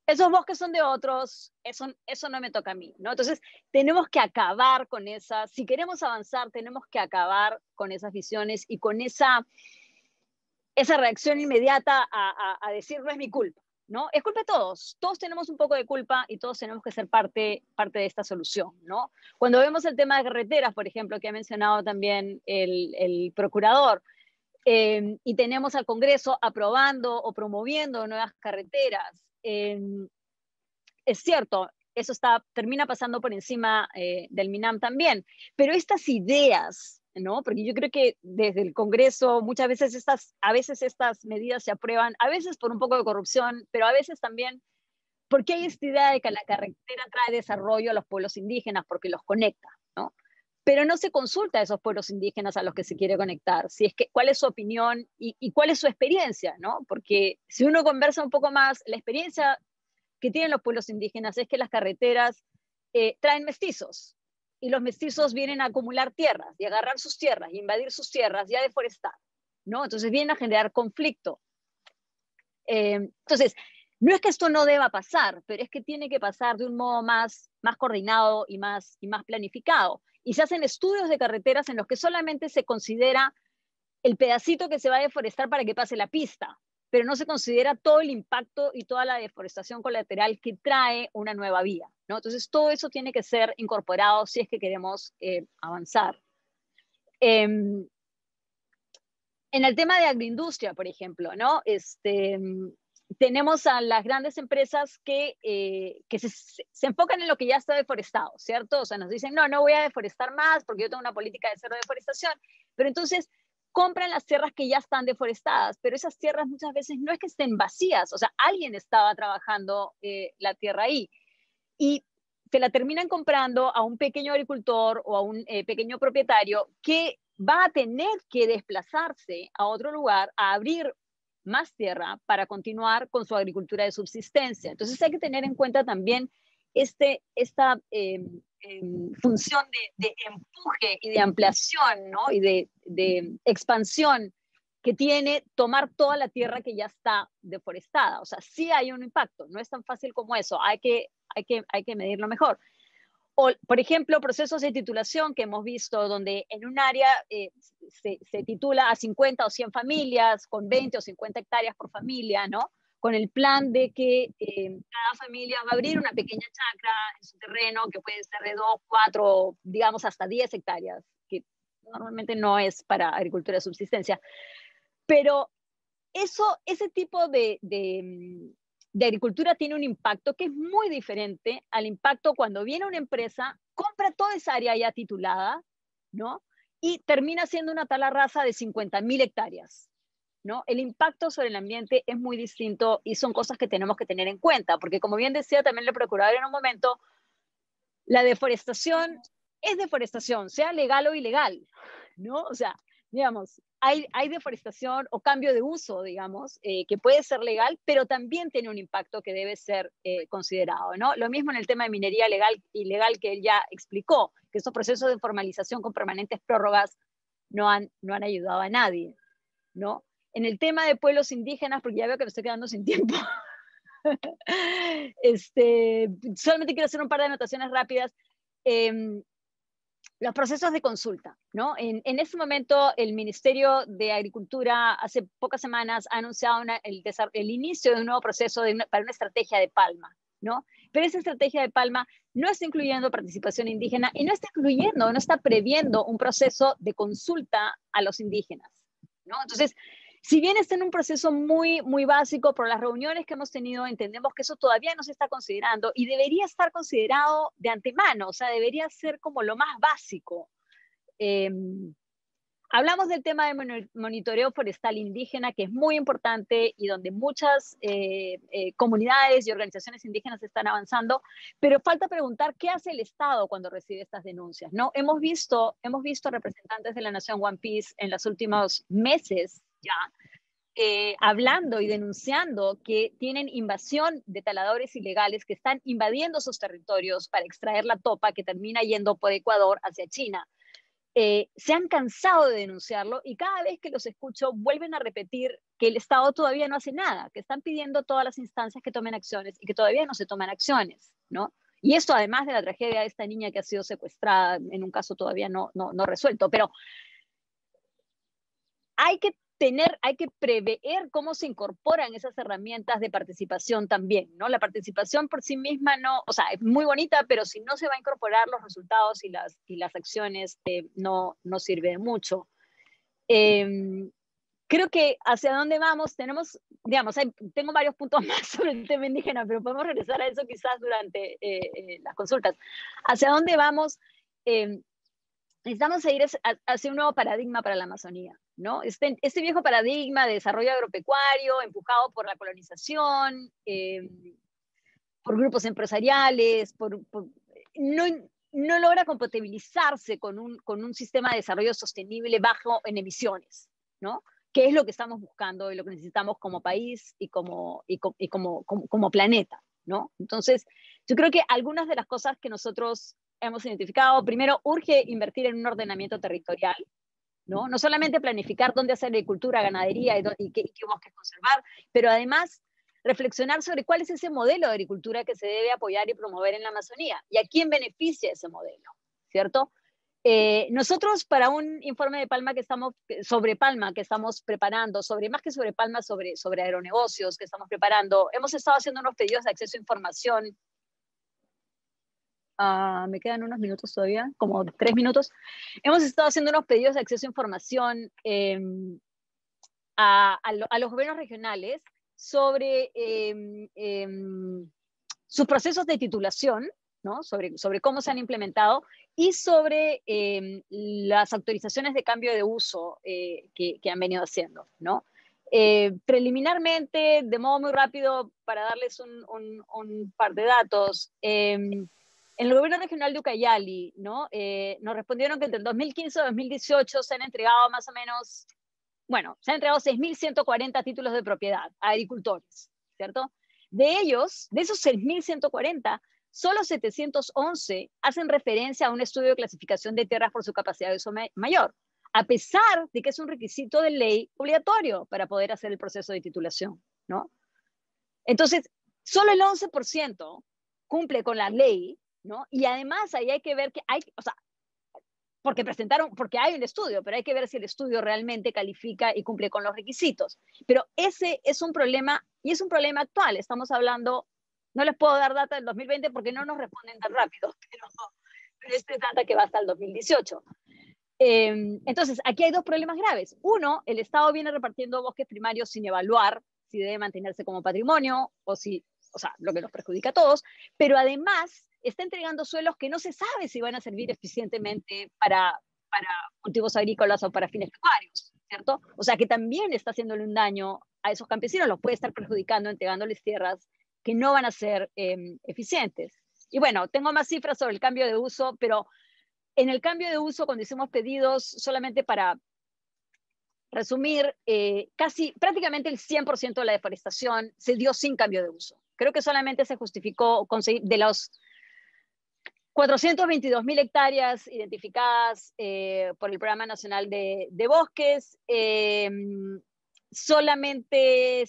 esos bosques son de otros, eso no me toca a mí, ¿no? Entonces, tenemos que acabar con si queremos avanzar, tenemos que acabar con esas visiones y con esa reacción inmediata a decir, no es mi culpa, ¿no? Es culpa de todos tenemos un poco de culpa y todos tenemos que ser parte de esta solución, ¿no? Cuando vemos el tema de carreteras, por ejemplo, que ha mencionado también el procurador, y tenemos al Congreso aprobando o promoviendo nuevas carreteras, es cierto, eso termina pasando por encima del MINAM también, pero estas ideas, ¿no? Porque yo creo que desde el Congreso muchas veces estas medidas se aprueban, a veces por un poco de corrupción, pero a veces también porque hay esta idea de que la carretera trae desarrollo a los pueblos indígenas porque los conecta, ¿no? Pero no se consulta a esos pueblos indígenas a los que se quiere conectar, cuál es su opinión y cuál es su experiencia, ¿no? Porque si uno conversa un poco más, la experiencia que tienen los pueblos indígenas es que las carreteras traen mestizos, y los mestizos vienen a acumular tierras, y a agarrar sus tierras, y invadir sus tierras, y a deforestar, ¿no? Entonces vienen a generar conflicto. Entonces, no es que esto no deba pasar, pero es que tiene que pasar de un modo más coordinado y más planificado. Y se hacen estudios de carreteras en los que solamente se considera el pedacito que se va a deforestar para que pase la pista, pero no se considera todo el impacto y toda la deforestación colateral que trae una nueva vía, ¿no? Entonces, todo eso tiene que ser incorporado si es que queremos avanzar. En el tema de agroindustria, por ejemplo, ¿no? Tenemos a las grandes empresas que se enfocan en lo que ya está deforestado, ¿cierto? O sea, nos dicen, no voy a deforestar más porque yo tengo una política de cero deforestación, pero entonces compran las tierras que ya están deforestadas, pero esas tierras muchas veces no es que estén vacías, o sea, alguien estaba trabajando la tierra ahí, y se la terminan comprando a un pequeño agricultor o a un pequeño propietario que va a tener que desplazarse a otro lugar, a abrir más tierra para continuar con su agricultura de subsistencia. Entonces hay que tener en cuenta también esta función de empuje y de ampliación, ¿no? Y de expansión que tiene tomar toda la tierra que ya está deforestada. O sea, sí hay un impacto, no es tan fácil como eso, hay que medirlo mejor. O, por ejemplo, procesos de titulación que hemos visto donde en un área se titula a 50 o 100 familias con 20 o 50 hectáreas por familia, ¿no? Con el plan de que cada familia va a abrir una pequeña chacra en su terreno que puede ser de 2, 4, digamos hasta 10 hectáreas, que normalmente no es para agricultura de subsistencia. Pero ese tipo de agricultura tiene un impacto que es muy diferente al impacto cuando viene una empresa, compra toda esa área ya titulada, ¿no? Y termina siendo una tala rasa de 50.000 hectáreas, ¿no? El impacto sobre el ambiente es muy distinto y son cosas que tenemos que tener en cuenta, porque como bien decía también el procurador en un momento, la deforestación es deforestación, sea legal o ilegal, ¿no? O sea, digamos, hay deforestación o cambio de uso, digamos, que puede ser legal, pero también tiene un impacto que debe ser considerado, ¿no? Lo mismo en el tema de minería legal y ilegal que él ya explicó, que estos procesos de formalización con permanentes prórrogas no han ayudado a nadie, ¿no? En el tema de pueblos indígenas, porque ya veo que me estoy quedando sin tiempo, solamente quiero hacer un par de anotaciones rápidas. Los procesos de consulta, ¿no? En este momento, el Ministerio de Agricultura hace pocas semanas ha anunciado el inicio de un nuevo proceso para una estrategia de palma, ¿no? Pero esa estrategia de palma no está incluyendo participación indígena y no está previendo un proceso de consulta a los indígenas, ¿no? Entonces, si bien está en un proceso muy, muy básico, por las reuniones que hemos tenido, entendemos que eso todavía no se está considerando y debería estar considerado de antemano, o sea, debería ser como lo más básico. Hablamos del tema de monitoreo forestal indígena, que es muy importante y donde muchas comunidades y organizaciones indígenas están avanzando, pero falta preguntar qué hace el Estado cuando recibe estas denuncias, ¿no? Hemos visto representantes de la Nación One Piece en los últimos meses ya, hablando y denunciando que tienen invasión de taladores ilegales que están invadiendo sus territorios para extraer la topa que termina yendo por Ecuador hacia China. Se han cansado de denunciarlo y cada vez que los escucho vuelven a repetir que el Estado todavía no hace nada, que están pidiendo a todas las instancias que tomen acciones y que todavía no se toman acciones, ¿no? Y esto además de la tragedia de esta niña que ha sido secuestrada en un caso todavía no resuelto, pero hay que prever cómo se incorporan esas herramientas de participación también, ¿no? La participación por sí misma no, o sea, es muy bonita, pero si no se va a incorporar los resultados y las acciones, no sirve de mucho. Creo que hacia dónde vamos, tengo varios puntos más sobre el tema indígena, pero podemos regresar a eso quizás durante las consultas. ¿Hacia dónde vamos? Necesitamos ir hacia un nuevo paradigma para la Amazonía, ¿no? Este viejo paradigma de desarrollo agropecuario empujado por la colonización, por grupos empresariales, no logra compatibilizarse con un sistema de desarrollo sostenible bajo en emisiones, ¿no? Que es lo que estamos buscando y lo que necesitamos como país y como planeta, ¿no? Entonces, yo creo que algunas de las cosas que nosotros hemos identificado, primero, urge invertir en un ordenamiento territorial, ¿no? No solamente planificar dónde hacer agricultura, ganadería y qué bosques conservar, pero además reflexionar sobre cuál es ese modelo de agricultura que se debe apoyar y promover en la Amazonía y a quién beneficia ese modelo, ¿cierto? Nosotros para un informe de Palma sobre Palma que estamos preparando, más que sobre Palma, sobre agronegocios que estamos preparando, hemos estado haciendo unos pedidos de acceso a información. Me quedan unos minutos todavía, como 3 minutos. Hemos estado haciendo unos pedidos de acceso a información a los gobiernos regionales sobre sus procesos de titulación, ¿no? Sobre cómo se han implementado y sobre las autorizaciones de cambio de uso que han venido haciendo, ¿no? Preliminarmente, de modo muy rápido, para darles un par de datos, en el gobierno regional de Ucayali, ¿no? Nos respondieron que entre el 2015 y 2018 se han entregado más o menos, se han entregado 6.140 títulos de propiedad a agricultores, ¿cierto? De esos 6.140, solo 711 hacen referencia a un estudio de clasificación de tierras por su capacidad de uso mayor, a pesar de que es un requisito de ley obligatorio para poder hacer el proceso de titulación, ¿no? Entonces, solo el 11% cumple con la ley, ¿no? Y además ahí hay que ver que porque hay un estudio, pero hay que ver si el estudio realmente califica y cumple con los requisitos. Pero ese es un problema, y es un problema actual. Estamos hablando, no les puedo dar data del 2020 porque no nos responden tan rápido, pero esta es data que va hasta el 2018. Entonces, aquí hay dos problemas graves. Uno, el Estado viene repartiendo bosques primarios sin evaluar si debe mantenerse como patrimonio lo que nos perjudica a todos, pero además está entregando suelos que no se sabe si van a servir eficientemente para cultivos agrícolas o para fines pecuarios, ¿cierto? O sea, que también está haciéndole un daño a esos campesinos, los puede estar perjudicando entregándoles tierras que no van a ser eficientes. Y bueno, tengo más cifras sobre el cambio de uso, pero en el cambio de uso, cuando hicimos pedidos solamente para resumir, prácticamente el 100% de la deforestación se dio sin cambio de uso. Creo que solamente se justificó conseguir de los 422.000 hectáreas identificadas por el Programa Nacional de Bosques, solamente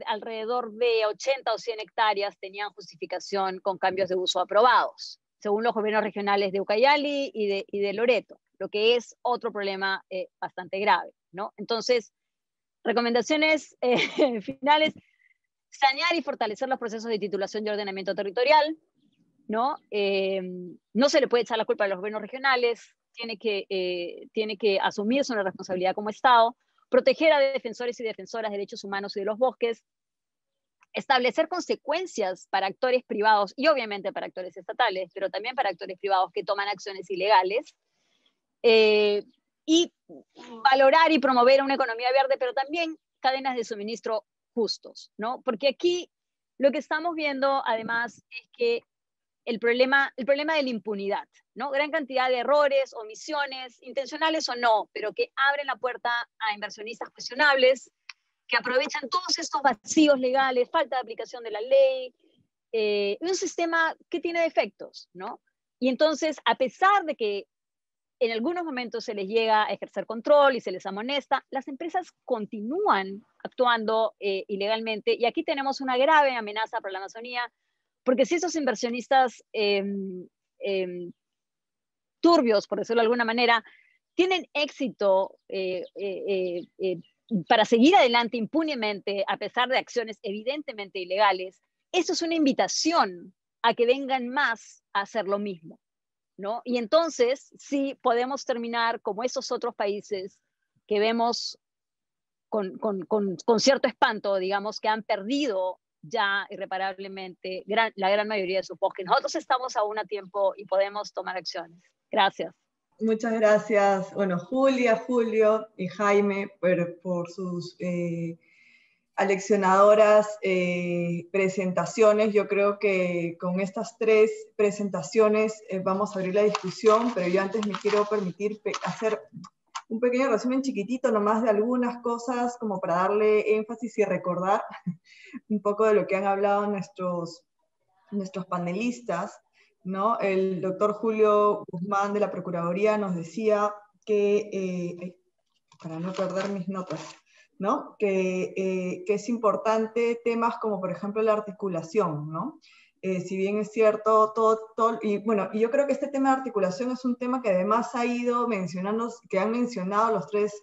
alrededor de 80 o 100 hectáreas tenían justificación con cambios de uso aprobados, según los gobiernos regionales de Ucayali y de Loreto, lo que es otro problema bastante grave, ¿no? Entonces, recomendaciones finales: sanear y fortalecer los procesos de titulación y ordenamiento territorial, ¿no? No se le puede echar la culpa a los gobiernos regionales, tiene que asumirse una responsabilidad como Estado, proteger a defensores y defensoras de derechos humanos y de los bosques, establecer consecuencias para actores privados y obviamente para actores estatales, pero también para actores privados que toman acciones ilegales, y valorar y promover una economía verde, pero también cadenas de suministro justos, ¿no? Porque aquí lo que estamos viendo además es que el problema de la impunidad, ¿no? Gran cantidad de errores, omisiones, intencionales o no, pero que abren la puerta a inversionistas cuestionables, que aprovechan todos estos vacíos legales, falta de aplicación de la ley, un sistema que tiene defectos, ¿no? Y entonces, a pesar de que en algunos momentos se les llega a ejercer control y se les amonesta, las empresas continúan actuando ilegalmente, y aquí tenemos una grave amenaza para la Amazonía, porque si esos inversionistas turbios, por decirlo de alguna manera, tienen éxito para seguir adelante impunemente, a pesar de acciones evidentemente ilegales, eso es una invitación a que vengan más a hacer lo mismo, ¿no? Y entonces sí podemos terminar como esos otros países que vemos con cierto espanto, digamos, que han perdido ya irreparablemente la gran mayoría de sus bosques. Nosotros estamos aún a tiempo y podemos tomar acciones. Gracias. Muchas gracias, bueno, Julia, Julio y Jaime por sus aleccionadoras presentaciones. Yo creo que con estas 3 presentaciones vamos a abrir la discusión, pero yo antes me quiero permitir hacer un pequeño resumen chiquitito nomás de algunas cosas como para darle énfasis y recordar un poco de lo que han hablado nuestros panelistas, ¿no? El doctor Julio Guzmán de la Procuraduría nos decía que, para no perder mis notas, ¿no? Que es importante temas como, por ejemplo, la articulación, ¿no? Si bien es cierto, y bueno, y yo creo que este tema de articulación es un tema que además ha ido mencionando, que han mencionado los tres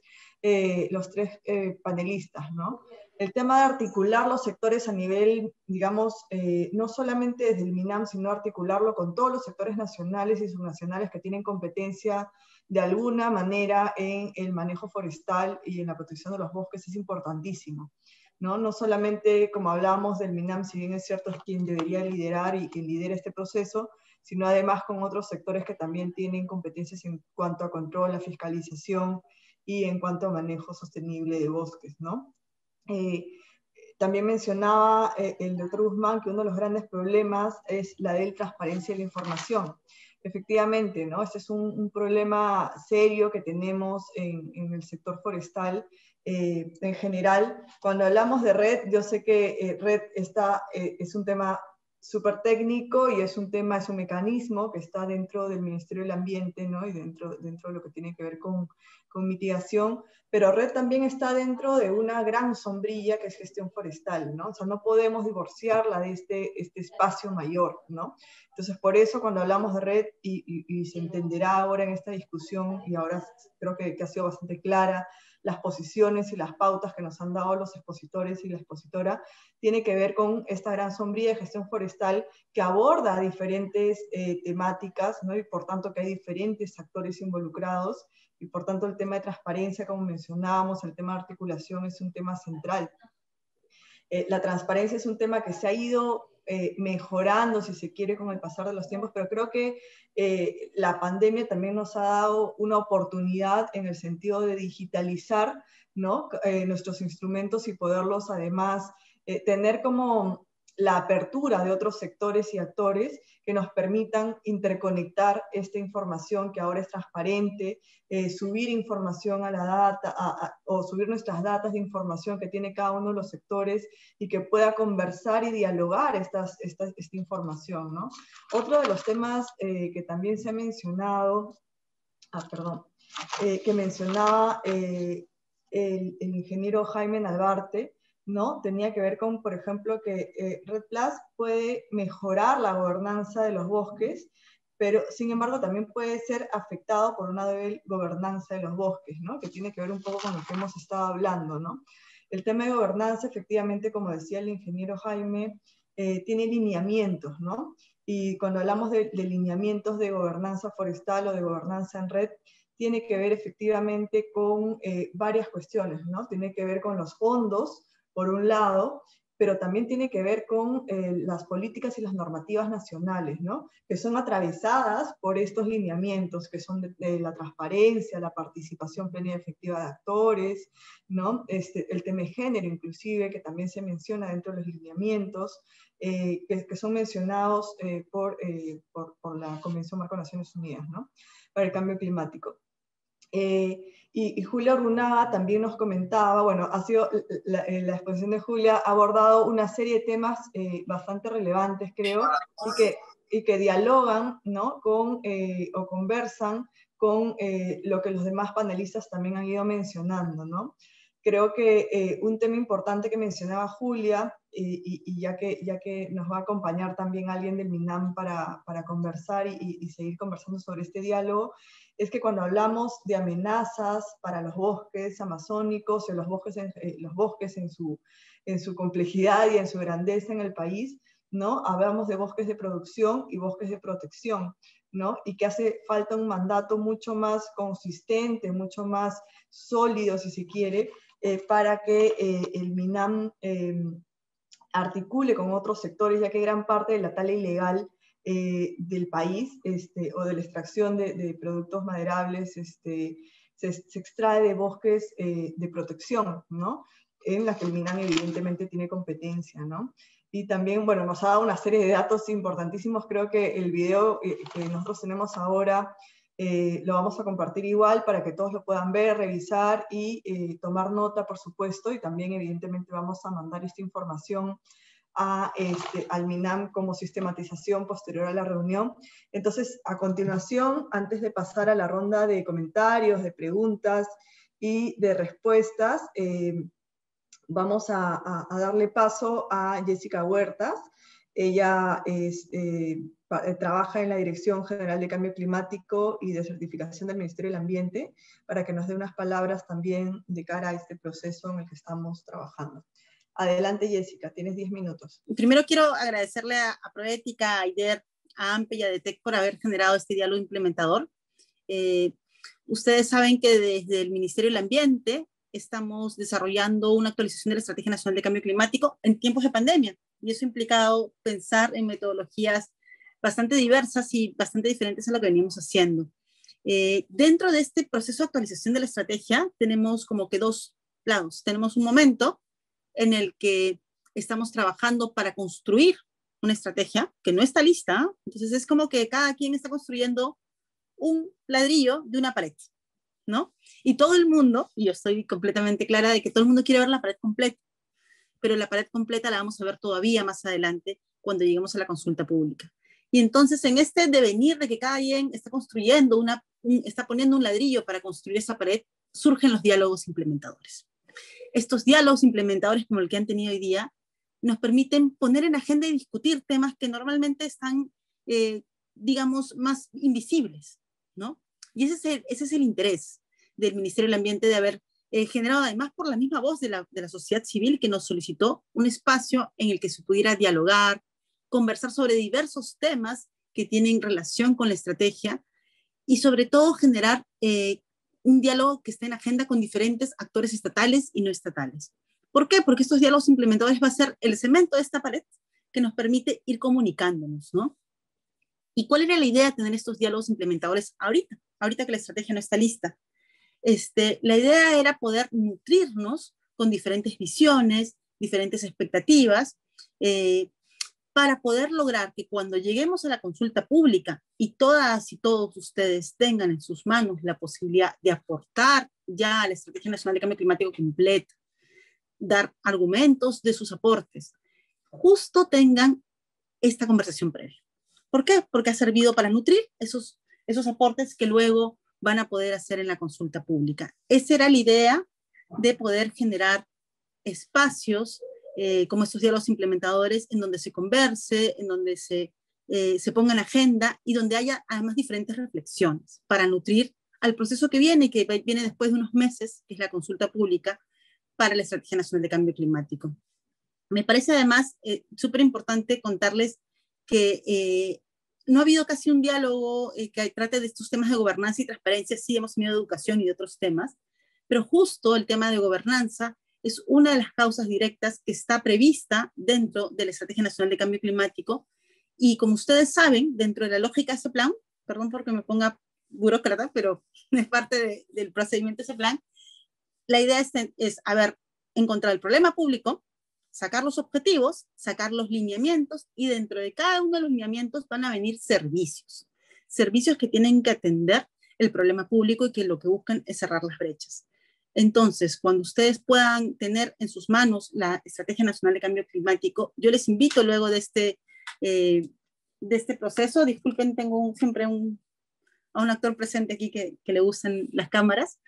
panelistas, ¿no? El tema de articular los sectores a nivel, digamos, no solamente desde el MINAM, sino articularlo con todos los sectores nacionales y subnacionales que tienen competencia de alguna manera en el manejo forestal y en la protección de los bosques, es importantísimo, ¿no? No solamente, como hablábamos del MINAM, si bien es cierto, es quien debería liderar y que lidera este proceso, sino además con otros sectores que también tienen competencias en cuanto a control, la fiscalización y en cuanto a manejo sostenible de bosques, ¿no? También mencionaba el doctor Guzmán que uno de los grandes problemas es la de transparencia de la información. Efectivamente, ¿no? Este es un problema serio que tenemos en el sector forestal en general. Cuando hablamos de red, yo sé que red es un tema súper técnico y es un mecanismo que está dentro del Ministerio del Ambiente, ¿no? Y dentro de lo que tiene que ver con mitigación, pero red también está dentro de una gran sombrilla que es gestión forestal, ¿no? O sea, no podemos divorciarla de este espacio mayor, ¿no? Entonces, por eso cuando hablamos de red, y se entenderá ahora en esta discusión, y ahora creo que ha sido bastante clara, las posiciones y las pautas que nos han dado los expositores y la expositora, tiene que ver con esta gran sombrilla de gestión forestal que aborda diferentes temáticas, ¿no? Y por tanto que hay diferentes actores involucrados, y por tanto el tema de transparencia, como mencionábamos, el tema de articulación es un tema central. La transparencia es un tema que se ha ido mejorando, si se quiere, con el pasar de los tiempos, pero creo que la pandemia también nos ha dado una oportunidad en el sentido de digitalizar, ¿no? Nuestros instrumentos y poderlos además tener como la apertura de otros sectores y actores que nos permitan interconectar esta información que ahora es transparente, subir información a la data, o subir nuestras datas de información que tiene cada uno de los sectores y que pueda conversar y dialogar esta información, ¿no? Otro de los temas que también se ha mencionado, que mencionaba el ingeniero Jaime Nalbarte, ¿no? Tenía que ver con, por ejemplo, que Red Plus puede mejorar la gobernanza de los bosques, pero sin embargo también puede ser afectado por una débil gobernanza de los bosques, ¿no? Que tiene que ver un poco con lo que hemos estado hablando, ¿no? El tema de gobernanza, efectivamente, como decía el ingeniero Jaime, tiene lineamientos, ¿no? Y cuando hablamos de lineamientos de gobernanza forestal o de gobernanza en red, tiene que ver efectivamente con varias cuestiones, ¿no? Tiene que ver con los fondos, por un lado, pero también tiene que ver con las políticas y las normativas nacionales, ¿no? Que son atravesadas por estos lineamientos, que son de la transparencia, la participación plena y efectiva de actores, ¿no? El tema de género, inclusive, que también se menciona dentro de los lineamientos, que son mencionados por la Convención Marco de Naciones Unidas, ¿no? Para el cambio climático. Y Julia Runaga también nos comentaba, bueno, ha sido la exposición de Julia ha abordado una serie de temas bastante relevantes, creo, y que dialogan, ¿no? O conversan con lo que los demás panelistas también han ido mencionando, ¿no? Creo que un tema importante que mencionaba Julia, y ya que nos va a acompañar también alguien del MINAM para conversar y seguir conversando sobre este diálogo, es que cuando hablamos de amenazas para los bosques amazónicos, o los bosques en su complejidad y en su grandeza en el país, ¿no? Hablamos de bosques de producción y bosques de protección, ¿no? Y que hace falta un mandato mucho más consistente, mucho más sólido, si se quiere, para que el MINAM articule con otros sectores, ya que gran parte de la tala ilegal del país, o de la extracción de productos maderables, se extrae de bosques de protección, ¿no? En la que el MINAM evidentemente tiene competencia, ¿no? Y también, bueno, nos ha dado una serie de datos importantísimos. Creo que el video que nosotros tenemos ahora lo vamos a compartir igual para que todos lo puedan ver, revisar y tomar nota, por supuesto, y también evidentemente vamos a mandar esta información al MINAM como sistematización posterior a la reunión. Entonces, a continuación, antes de pasar a la ronda de comentarios, de preguntas y de respuestas, vamos a darle paso a Jessica Huertas. Ella trabaja en la Dirección General de Cambio Climático y de Certificación del Ministerio del Ambiente, para que nos dé unas palabras también de cara a este proceso en el que estamos trabajando. Adelante, Jessica, tienes 10 minutos. Primero quiero agradecerle a Proética, a IDER, a AMPE y a DETEC por haber generado este diálogo implementador. Ustedes saben que desde el Ministerio del Ambiente estamos desarrollando una actualización de la Estrategia Nacional de Cambio Climático en tiempos de pandemia, y eso ha implicado pensar en metodologías bastante diversas y bastante diferentes a lo que venimos haciendo. Dentro de este proceso de actualización de la estrategia tenemos como que dos lados. Tenemos un momento en el que estamos trabajando para construir una estrategia que no está lista, entonces es como que cada quien está construyendo un ladrillo de una pared, ¿no? Y todo el mundo, y yo estoy completamente clara de que todo el mundo quiere ver la pared completa, pero la pared completa la vamos a ver todavía más adelante cuando lleguemos a la consulta pública. Y entonces en este devenir de que cada quien está construyendo está poniendo un ladrillo para construir esa pared, surgen los diálogos implementadores. Estos diálogos implementadores como el que han tenido hoy día nos permiten poner en agenda y discutir temas que normalmente están, digamos, más invisibles, ¿no? Y ese es el interés del Ministerio del Ambiente de haber generado, además por la misma voz de la sociedad civil, que nos solicitó un espacio en el que se pudiera dialogar, conversar sobre diversos temas que tienen relación con la estrategia y sobre todo generar un diálogo que esté en agenda con diferentes actores estatales y no estatales. ¿Por qué? Porque estos diálogos implementadores va a ser el cemento de esta pared que nos permite ir comunicándonos, ¿no? ¿Y cuál era la idea de tener estos diálogos implementadores ahorita que la estrategia no está lista? La idea era poder nutrirnos con diferentes visiones, diferentes expectativas, para poder lograr que cuando lleguemos a la consulta pública y todas y todos ustedes tengan en sus manos la posibilidad de aportar ya a la Estrategia Nacional de Cambio Climático completa, dar argumentos de sus aportes, justo tengan esta conversación previa. ¿Por qué? Porque ha servido para nutrir esos aportes que luego van a poder hacer en la consulta pública. Esa era la idea de poder generar espacios como estos diálogos implementadores en donde se converse, en donde se ponga en agenda y donde haya además diferentes reflexiones para nutrir al proceso que viene y que viene después de unos meses, que es la consulta pública para la Estrategia Nacional de Cambio Climático. Me parece además súper importante contarles que no ha habido casi un diálogo que trate de estos temas de gobernanza y transparencia. Sí, hemos tenido educación y de otros temas, pero justo el tema de gobernanza es una de las causas directas que está prevista dentro de la Estrategia Nacional de Cambio Climático. Y como ustedes saben, dentro de la lógica de ese plan, perdón porque me ponga burócrata, pero es parte del procedimiento de ese plan, la idea es encontrar el problema público, sacar los objetivos, sacar los lineamientos, y dentro de cada uno de los lineamientos van a venir servicios que tienen que atender el problema público y que lo que buscan es cerrar las brechas. Entonces, cuando ustedes puedan tener en sus manos la Estrategia Nacional de Cambio Climático, yo les invito luego de este proceso, disculpen, tengo siempre a un actor presente aquí que le gustan las cámaras.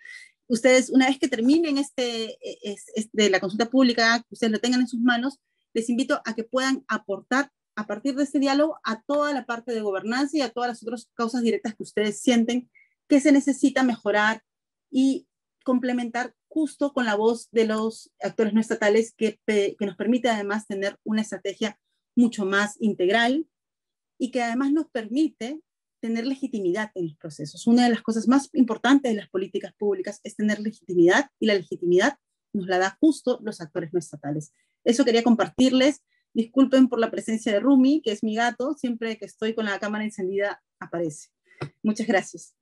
Ustedes, una vez que terminen de la consulta pública, que ustedes lo tengan en sus manos, les invito a que puedan aportar a partir de este diálogo a toda la parte de gobernanza y a todas las otras causas directas que ustedes sienten que se necesita mejorar y complementar justo con la voz de los actores no estatales que nos permite además tener una estrategia mucho más integral y que además nos permite tener legitimidad en los procesos. Una de las cosas más importantes de las políticas públicas es tener legitimidad, y la legitimidad nos la da justo los actores no estatales. Eso quería compartirles. Disculpen por la presencia de Rumi, que es mi gato, siempre que estoy con la cámara encendida aparece. Muchas gracias.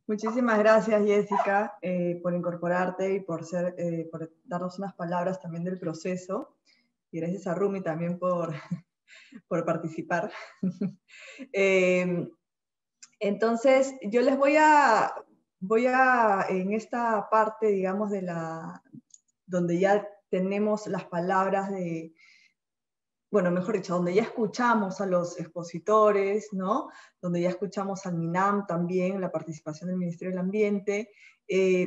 Muchísimas gracias, Jessica, por incorporarte y por darnos unas palabras también del proceso. Y gracias a Rumi también por participar. Entonces, yo les voy a, en esta parte, digamos, donde ya tenemos las palabras bueno, mejor dicho, donde ya escuchamos a los expositores, ¿no? Donde ya escuchamos al MINAM también, la participación del Ministerio del Ambiente,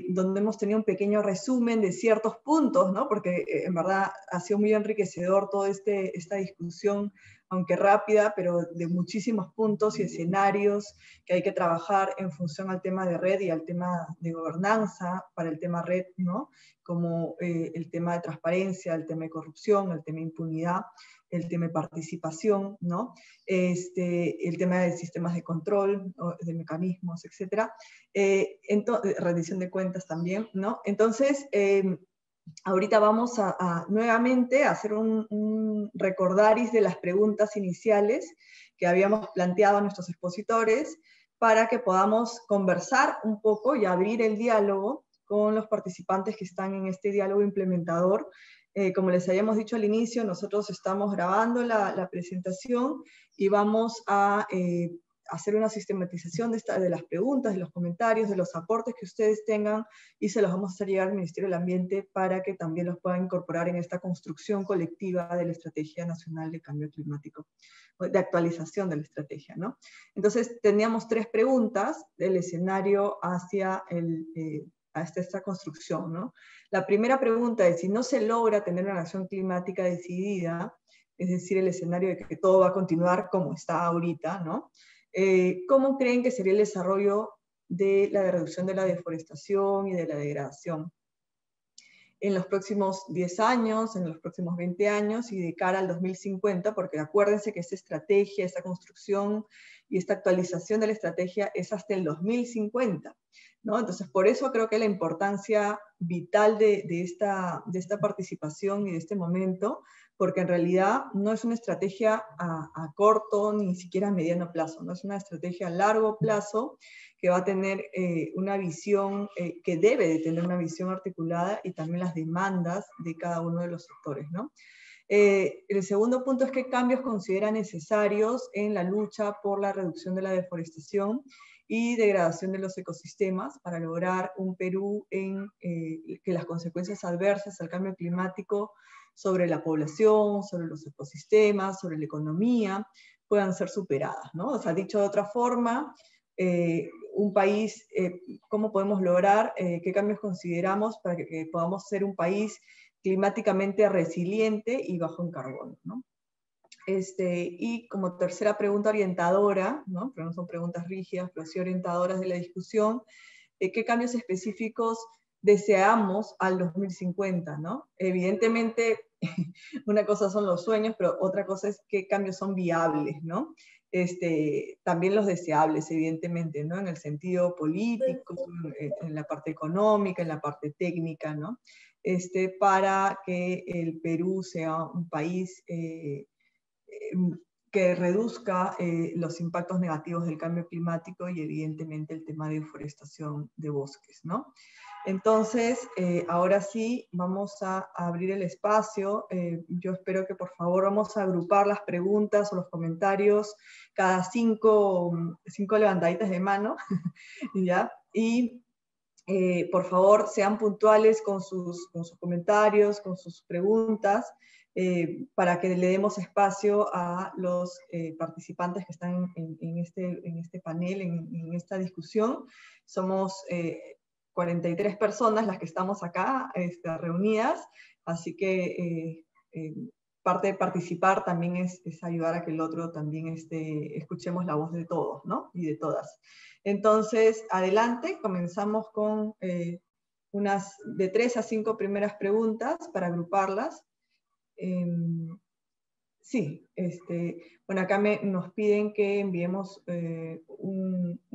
donde hemos tenido un pequeño resumen de ciertos puntos, ¿no? Porque en verdad ha sido muy enriquecedor toda esta discusión, aunque rápida, pero de muchísimos puntos y escenarios que hay que trabajar en función al tema de red y al tema de gobernanza para el tema red, ¿no? Como el tema de transparencia, el tema de corrupción, el tema de impunidad, el tema de participación, ¿no? El tema de sistemas de control, de mecanismos, etc. Rendición de cuentas también, ¿no? Entonces, ahorita vamos a nuevamente a hacer un recordaris de las preguntas iniciales que habíamos planteado a nuestros expositores para que podamos conversar un poco y abrir el diálogo con los participantes que están en este diálogo implementador. Como les habíamos dicho al inicio, nosotros estamos grabando la presentación y vamos a hacer una sistematización de las preguntas, de los comentarios, de los aportes que ustedes tengan, y se los vamos a hacer llegar al Ministerio del Ambiente para que también los puedan incorporar en esta construcción colectiva de la Estrategia Nacional de Cambio Climático, de actualización de la estrategia, ¿no? Entonces, teníamos 3 preguntas del escenario hacia hasta esta construcción, ¿no? La primera pregunta es, si no se logra tener una acción climática decidida, es decir, el escenario de que todo va a continuar como está ahorita, ¿no? ¿Cómo creen que sería el desarrollo de la reducción de la deforestación y de la degradación en los próximos 10 años, en los próximos 20 años y de cara al 2050? Porque acuérdense que esta estrategia, esta construcción y esta actualización de la estrategia es hasta el 2050, ¿no? Entonces, por eso creo que la importancia vital de esta participación y de este momento, porque en realidad no es una estrategia a corto ni siquiera a mediano plazo, no es una estrategia a largo plazo que va a tener una visión, que debe de tener una visión articulada y también las demandas de cada uno de los sectores, ¿no? El segundo punto es qué cambios considera necesarios en la lucha por la reducción de la deforestación y degradación de los ecosistemas para lograr un Perú en que las consecuencias adversas al cambio climático sobre la población, sobre los ecosistemas, sobre la economía, puedan ser superadas, ¿no? O sea, dicho de otra forma, un país, ¿cómo podemos lograr, qué cambios consideramos para que podamos ser un país climáticamente resiliente y bajo en carbono, ¿no? Y como tercera pregunta orientadora, ¿no? Pero no son preguntas rígidas, pero sí orientadoras de la discusión, ¿qué cambios específicos deseamos al 2050, ¿no? Evidentemente, una cosa son los sueños, pero otra cosa es qué cambios son viables, ¿no? También los deseables, evidentemente, ¿no? En el sentido político, en la parte económica, en la parte técnica, ¿no? Para que el Perú sea un país que reduzca los impactos negativos del cambio climático y evidentemente el tema de deforestación de bosques, ¿no? Entonces, ahora sí, vamos a abrir el espacio. Yo espero que por favor vamos a agrupar las preguntas o los comentarios cada cinco levantaditas de mano, ¿ya? Y por favor sean puntuales con sus comentarios, con sus preguntas, para que le demos espacio a los participantes que están en este panel, en esta discusión. Somos 43 personas las que estamos acá reunidas, así que parte de participar también es ayudar a que el otro también escuchemos la voz de todos, ¿no? Y de todas. Entonces, adelante, comenzamos con unas de 3 a 5 primeras preguntas para agruparlas. Sí, bueno, acá nos piden que enviemos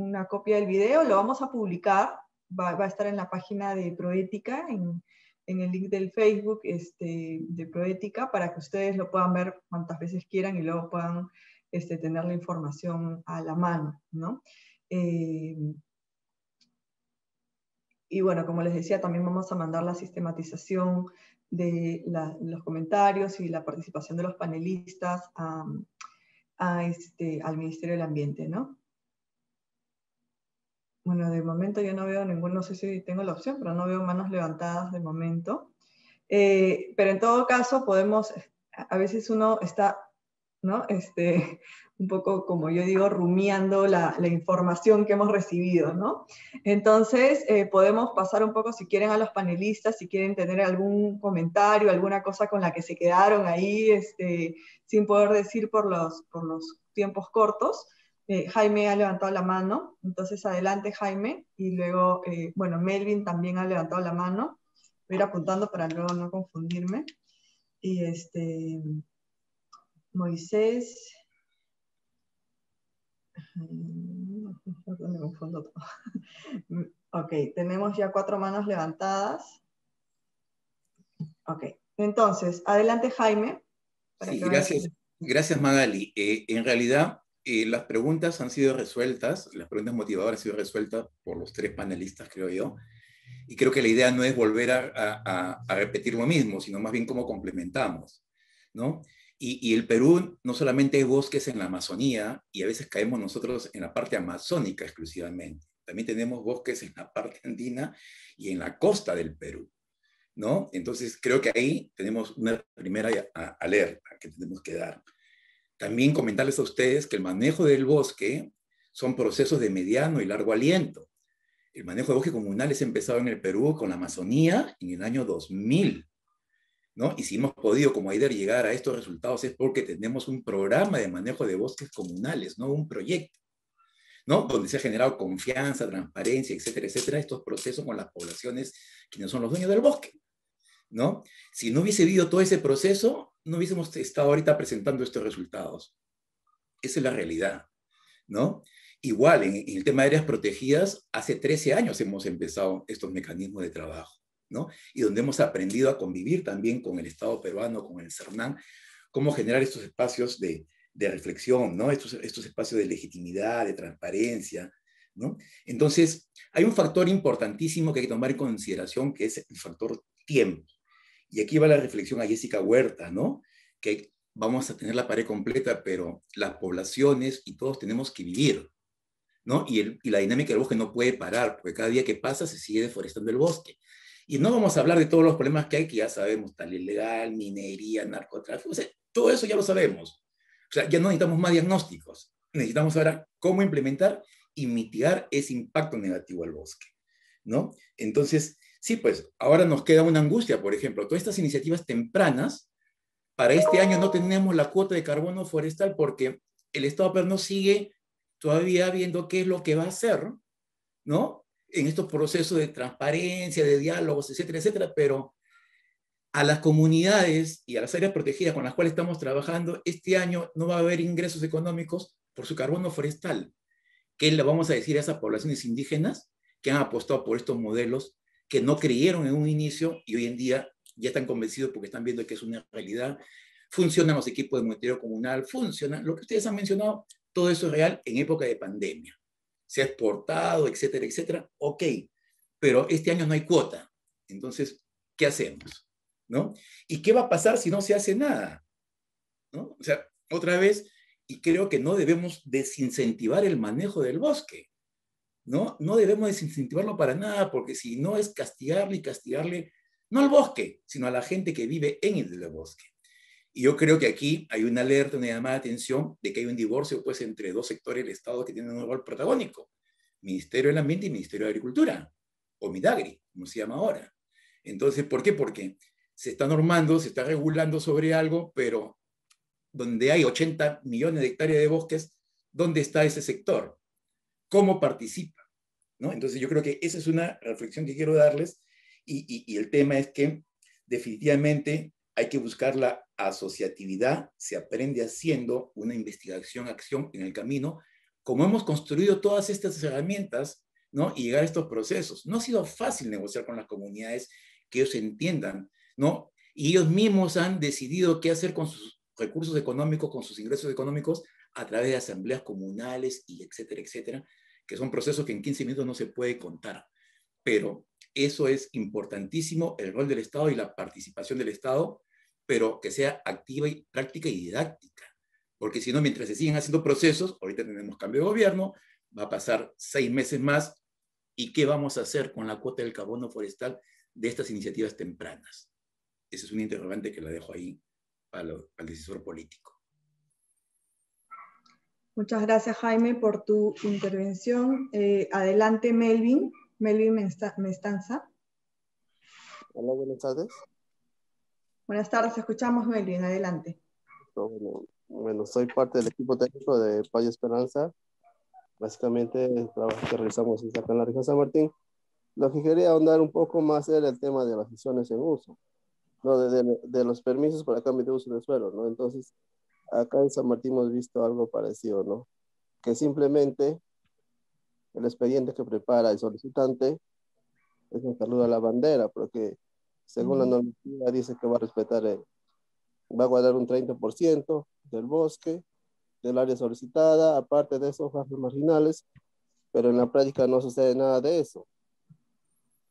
una copia del video, lo vamos a publicar, va a estar en la página de Proética, en el link del Facebook de Proética, para que ustedes lo puedan ver cuantas veces quieran y luego puedan tener la información a la mano, ¿no? Y bueno, como les decía, también vamos a mandar la sistematización de los comentarios y la participación de los panelistas al Ministerio del Ambiente, ¿no? Bueno, de momento yo no veo no sé si tengo la opción, pero no veo manos levantadas de momento. Pero en todo caso podemos, a veces uno está, ¿no? Un poco, como yo digo, rumiando la información que hemos recibido, ¿no? Entonces, podemos pasar un poco, si quieren, a los panelistas, si quieren tener algún comentario, alguna cosa con la que se quedaron ahí, sin poder decir por los tiempos cortos. Jaime ha levantado la mano, entonces adelante Jaime, y luego, bueno, Melvin también ha levantado la mano. Voy a ir apuntando para luego no confundirme. Y Moisés. Me confundo todo. Ok, tenemos ya 4 manos levantadas. Ok, entonces, adelante Jaime. Sí, gracias Magali. En realidad, las preguntas han sido resueltas, las preguntas motivadoras han sido resueltas por los 3 panelistas, creo yo. Y creo que la idea no es volver a repetir lo mismo, sino más bien cómo complementamos, ¿no? Y el Perú no solamente hay bosques en la Amazonía, y a veces caemos nosotros en la parte amazónica exclusivamente. También tenemos bosques en la parte andina y en la costa del Perú, ¿no? Entonces creo que ahí tenemos una primera alerta que tenemos que dar. También comentarles a ustedes que el manejo del bosque son procesos de mediano y largo aliento. El manejo de bosques comunales empezó en el Perú con la Amazonía en el año 2000, ¿no? Y si hemos podido como AIDER llegar a estos resultados es porque tenemos un programa de manejo de bosques comunales, no un proyecto, ¿no? Donde se ha generado confianza, transparencia, etcétera, etcétera, estos procesos con las poblaciones quienes son los dueños del bosque, ¿no? Si no hubiese habido todo ese proceso, no hubiésemos estado ahorita presentando estos resultados. Esa es la realidad, ¿no? Igual, en el tema de áreas protegidas, hace 13 años hemos empezado estos mecanismos de trabajo, ¿no? Y donde hemos aprendido a convivir también con el Estado peruano, con el CERNAN, cómo generar estos espacios de reflexión, ¿no? Estos espacios de legitimidad, de transparencia, ¿no? Entonces, hay un factor importantísimo que hay que tomar en consideración, que es el factor tiempo. Y aquí va la reflexión a Jessica Huerta, ¿no? que vamos a tener la pared completa, pero las poblaciones y todos tenemos que vivir, ¿no? Y la dinámica del bosque no puede parar, porque cada día que pasa se sigue deforestando el bosque. Y no vamos a hablar de todos los problemas que hay, que ya sabemos, tal ilegal, minería, narcotráfico, o sea, todo eso ya lo sabemos. O sea, ya no necesitamos más diagnósticos, necesitamos ahora cómo implementar y mitigar ese impacto negativo al bosque, ¿no? Entonces, sí, pues ahora nos queda una angustia, por ejemplo, todas estas iniciativas tempranas, para este año no tenemos la cuota de carbono forestal porque el Estado peruano sigue todavía viendo qué es lo que va a hacer, ¿no? En estos procesos de transparencia, de diálogos, etcétera, etcétera, pero a las comunidades y a las áreas protegidas con las cuales estamos trabajando, este año no va a haber ingresos económicos por su carbono forestal. ¿Qué le vamos a decir a esas poblaciones indígenas que han apostado por estos modelos, que no creyeron en un inicio y hoy en día ya están convencidos porque están viendo que es una realidad? Funcionan los equipos de monitoreo comunal, funcionan, lo que ustedes han mencionado, todo eso es real en época de pandemia. Se ha exportado, etcétera, etcétera, ok, pero este año no hay cuota. Entonces, ¿qué hacemos? ¿No? ¿Y qué va a pasar si no se hace nada? ¿No? O sea, otra vez, y creo que no debemos desincentivar el manejo del bosque, ¿no? No debemos desincentivarlo para nada, porque si no es castigarle y castigarle, no al bosque, sino a la gente que vive en el bosque. Y yo creo que aquí hay una alerta, una llamada de atención de que hay un divorcio pues, entre dos sectores del Estado que tienen un rol protagónico, Ministerio del Ambiente y Ministerio de Agricultura, o Midagri, como se llama ahora. Entonces, ¿por qué? Porque se está normando, se está regulando sobre algo, pero donde hay 80 millones de hectáreas de bosques, ¿dónde está ese sector? ¿Cómo participa? ¿No? Entonces yo creo que esa es una reflexión que quiero darles y el tema es que definitivamente hay que buscar la asociatividad, se aprende haciendo una investigación, acción en el camino, como hemos construido todas estas herramientas, ¿no? Y llegar a estos procesos. No ha sido fácil negociar con las comunidades, que ellos entiendan, ¿no? Y ellos mismos han decidido qué hacer con sus recursos económicos, con sus ingresos económicos, a través de asambleas comunales y etcétera, etcétera, que son procesos que en 15 minutos no se puede contar. Pero eso es importantísimo, el rol del Estado y la participación del Estado, pero que sea activa y práctica y didáctica. Porque si no, mientras se siguen haciendo procesos, ahorita tenemos cambio de gobierno, va a pasar 6 meses más, ¿y qué vamos a hacer con la cuota del carbono forestal de estas iniciativas tempranas? Ese es un interrogante que la dejo ahí al decisor político. Muchas gracias, Jaime, por tu intervención. Adelante, Melvin Mestanza. Hola, buenas tardes. Buenas tardes, escuchamos, Melvin, adelante. Bueno, soy parte del equipo técnico de Valle Esperanza. Básicamente, el trabajo que realizamos es acá en la región San Martín. Lo que quería ahondar un poco más era el tema de las gestiones en uso, ¿no? De los permisos para cambio de uso de suelo, ¿no? Entonces, acá en San Martín hemos visto algo parecido, ¿no? Que simplemente el expediente que prepara el solicitante es un saludo a la bandera, porque según la normativa dice que va a respetar, va a guardar un 30% del bosque, del área solicitada, aparte de esos bajos marginales, pero en la práctica no sucede nada de eso.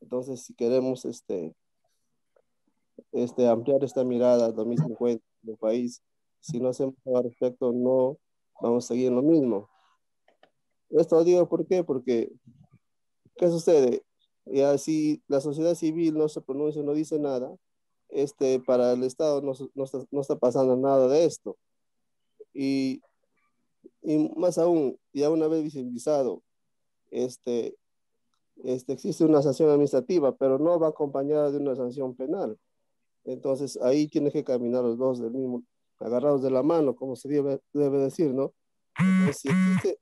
Entonces, si queremos ampliar esta mirada al 2050 del país, si no hacemos nada al respecto, no vamos a seguir en lo mismo. Esto digo, ¿por qué? Porque, ¿qué sucede? Ya si la sociedad civil no se pronuncia, no dice nada, para el Estado no está pasando nada de esto. Y más aún, ya una vez visibilizado, existe una sanción administrativa, pero no va acompañada de una sanción penal. Entonces ahí tienen que caminar los dos del mismo, agarrados de la mano, como se debe decir, ¿no? Entonces, si existe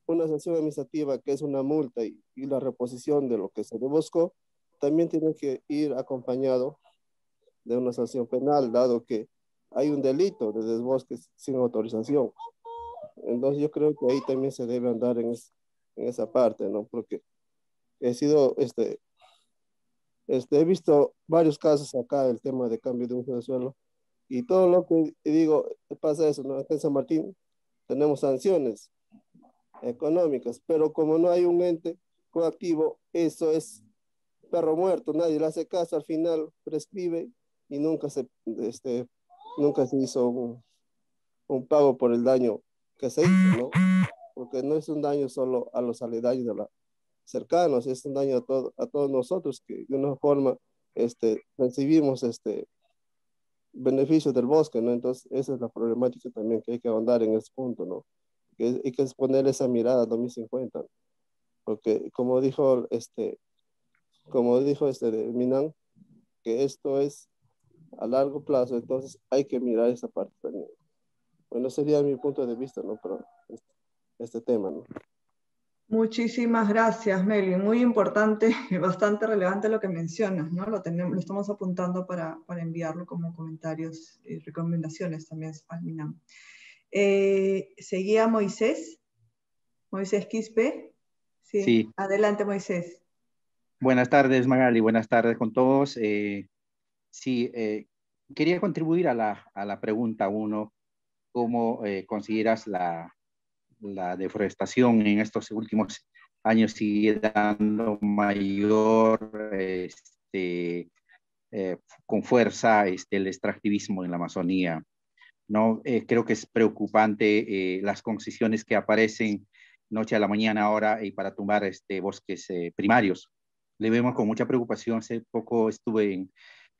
una sanción administrativa que es una multa y la reposición de lo que se le buscó, también tiene que ir acompañado de una sanción penal, dado que hay un delito de desbosque sin autorización. Entonces yo creo que ahí también se debe andar en esa parte, ¿no? Porque he sido, he visto varios casos acá del tema de cambio de uso de suelo y todo lo que digo pasa eso, ¿no? Acá en San Martín tenemos sanciones económicas, pero como no hay un ente coactivo, eso es perro muerto, nadie le hace caso, al final prescribe y nunca se nunca se hizo un pago por el daño que se hizo, ¿no? Porque no es un daño solo a los aledaños de la cercanos, es un daño a todos nosotros que de una forma recibimos beneficios del bosque, ¿no? Entonces, esa es la problemática también que hay que ahondar en ese punto, ¿no? Que hay que poner esa mirada a 2050, porque como dijo de Minan, que esto es a largo plazo, entonces hay que mirar esa parte también. Bueno, sería mi punto de vista, ¿no? Pero este tema, ¿no? Muchísimas gracias, Meli. Muy importante y bastante relevante lo que mencionas, ¿no? Lo estamos apuntando para enviarlo como comentarios y recomendaciones también al MINAM. Seguía Moisés Quispe. Sí. Sí. Adelante, Moisés. Buenas tardes, Magali. Buenas tardes con todos. Quería contribuir a la pregunta 1. ¿Cómo consideras la deforestación en estos últimos años sigue dando mayor, con fuerza, el extractivismo en la Amazonía? ¿No? Creo que es preocupante las concesiones que aparecen noche a la mañana ahora y para tumbar bosques primarios. Le vemos con mucha preocupación. Hace poco estuve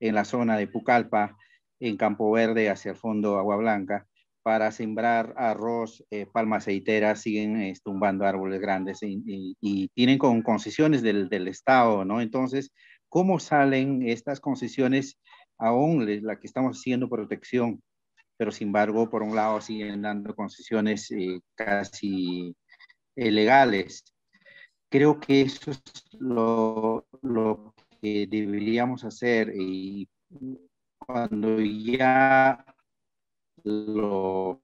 en la zona de Pucallpa, en Campo Verde, hacia el fondo Agua Blanca, para sembrar arroz, palmas aceiteras, siguen tumbando árboles grandes y tienen con concesiones del Estado, ¿no? Entonces, ¿cómo salen estas concesiones aún la que estamos haciendo protección? Pero sin embargo, por un lado, siguen dando concesiones casi legales. Creo que eso es lo que deberíamos hacer, y cuando ya los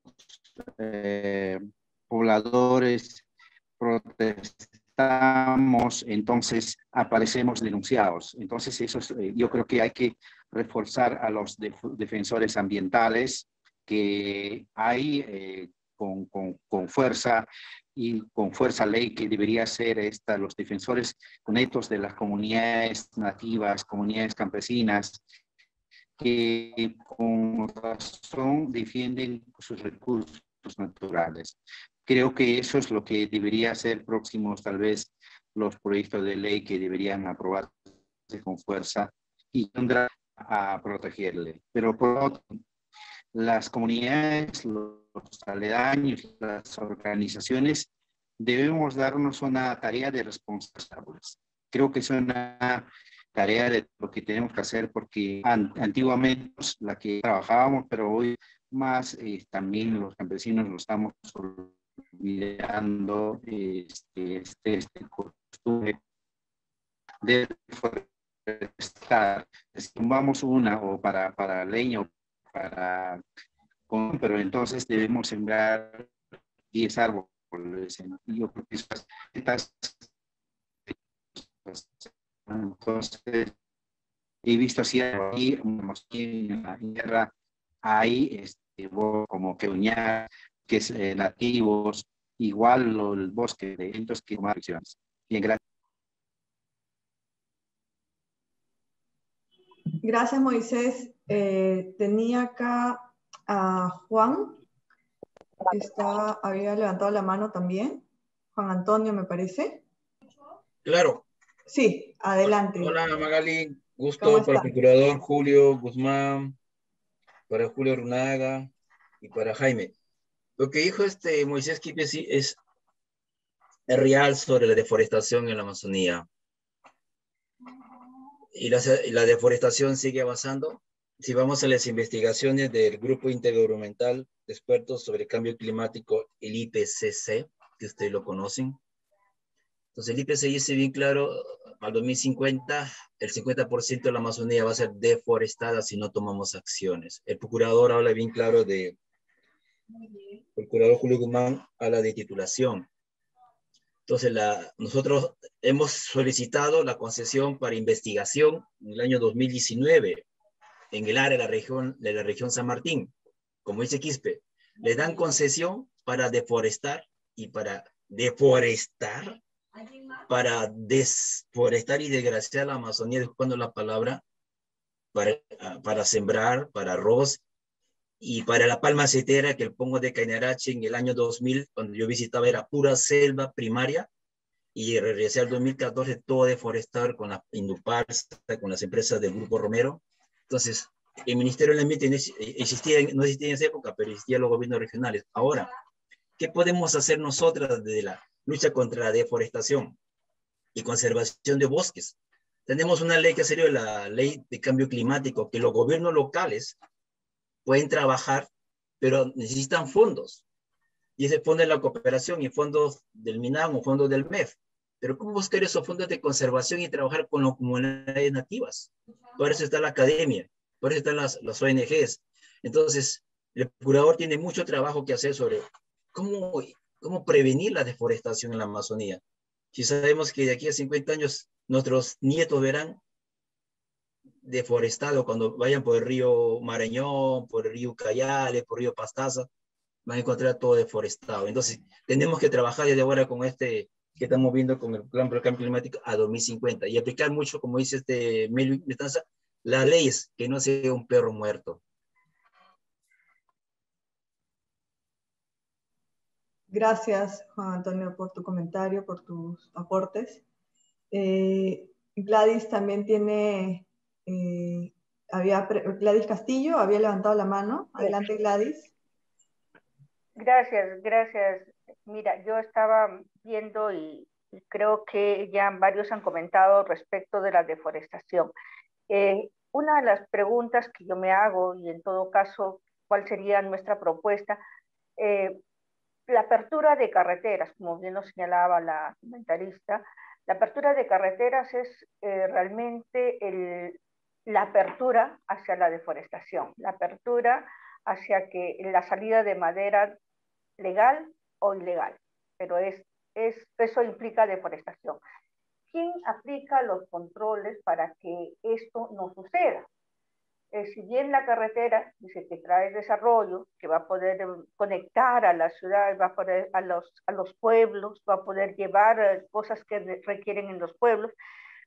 pobladores protestamos, entonces aparecemos denunciados. Entonces eso es, yo creo que hay que reforzar a los defensores ambientales que hay con fuerza y con fuerza ley, que debería ser los defensores netos de las comunidades nativas, comunidades campesinas, que con razón defienden sus recursos naturales. Creo que eso es lo que debería ser próximos, tal vez, los proyectos de ley que deberían aprobarse con fuerza y a protegerle. Pero por otro, las comunidades, los aledaños, las organizaciones, debemos darnos una tarea de responsables. Creo que es una tarea de lo que tenemos que hacer, porque antiguamente la que trabajábamos, pero hoy más también los campesinos lo estamos olvidando, costumbre de forestar. Si tumbamos una o para leña o pero entonces debemos sembrar 10 árboles. Yo creo que entonces he visto así ahí en la tierra hay como que uñar, que es nativos, igual el bosque de eventos que tomar acciones. Bien, gracias. Gracias, Moisés. Tenía acá a Juan, que había levantado la mano también. Juan Antonio, me parece. Claro. Sí, adelante. Hola, Magali. Gusto para el procurador Julio Guzmán, para Julio Runaga y para Jaime. Lo que dijo Moisés Quispe sí es real sobre la deforestación en la Amazonía. Y la deforestación sigue avanzando. Si vamos a las investigaciones del Grupo Intergubernamental de Expertos sobre Cambio Climático, el IPCC, que ustedes lo conocen. Entonces el IPCC dice bien claro, al 2050, el 50% de la Amazonía va a ser deforestada si no tomamos acciones. El procurador habla bien claro el procurador Julio Guzmán habla de titulación. Entonces, nosotros hemos solicitado la concesión para investigación en el año 2019 en el área de la región San Martín. Como dice Quispe, le dan concesión para deforestar y para deforestar y desgraciar la Amazonía, disculpando la palabra, para sembrar, para arroz Y para la palma aceitera, que el pongo de Cañarache en el año 2000, cuando yo visitaba, era pura selva primaria, y regresé al 2014 todo deforestado con la Indupar, con las empresas del Grupo Romero. Entonces, el Ministerio del Ambiente no existía en esa época, pero existían los gobiernos regionales. Ahora, ¿qué podemos hacer nosotras de la lucha contra la deforestación y conservación de bosques? Tenemos una ley que ha sido la Ley de Cambio Climático, que los gobiernos locales pueden trabajar, pero necesitan fondos. Y ese fondo de la cooperación y fondos del MINAM o fondos del MEF. Pero ¿cómo buscar esos fondos de conservación y trabajar con las comunidades nativas? Por eso está la academia, por eso están las ONGs. Entonces, el procurador tiene mucho trabajo que hacer sobre cómo prevenir la deforestación en la Amazonía. Si sabemos que de aquí a 50 años nuestros nietos verán deforestado cuando vayan por el río Marañón, por el río Ucayale, por el río Pastaza, van a encontrar todo deforestado. Entonces, tenemos que trabajar desde ahora con que estamos viendo con el plan por el cambio climático a 2050 y aplicar mucho, como dice Melvin Betanza, las leyes, que no sea un perro muerto. Gracias, Juan Antonio, por tu comentario, por tus aportes. Gladys también tiene, Gladys Castillo había levantado la mano. Adelante, Gladys. Gracias, gracias. Mira, yo estaba viendo y creo que ya varios han comentado respecto de la deforestación. Una de las preguntas que yo me hago, y en todo caso, ¿cuál sería nuestra propuesta? La apertura de carreteras, como bien lo señalaba la comentarista, la apertura de carreteras es realmente la apertura hacia la deforestación, la apertura hacia que la salida de madera legal o ilegal, pero eso implica deforestación. ¿Quién aplica los controles para que esto no suceda? Si bien la carretera dice que trae desarrollo, que va a poder conectar a las ciudades, va a poder a los pueblos, va a poder llevar cosas que requieren en los pueblos,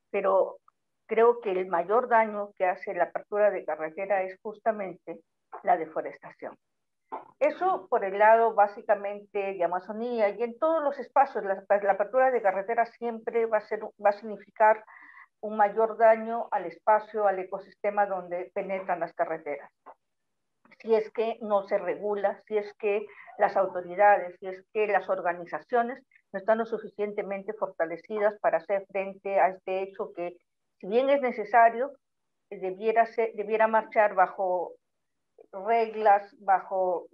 pero creo que el mayor daño que hace la apertura de carretera es justamente la deforestación. Eso por el lado básicamente de Amazonía, y en todos los espacios la apertura de carretera siempre va a significar un mayor daño al espacio, al ecosistema donde penetran las carreteras. Si es que no se regula, si es que las autoridades, si es que las organizaciones no están lo suficientemente fortalecidas para hacer frente a este hecho que, si bien es necesario, debiera marchar bajo reglas, bajo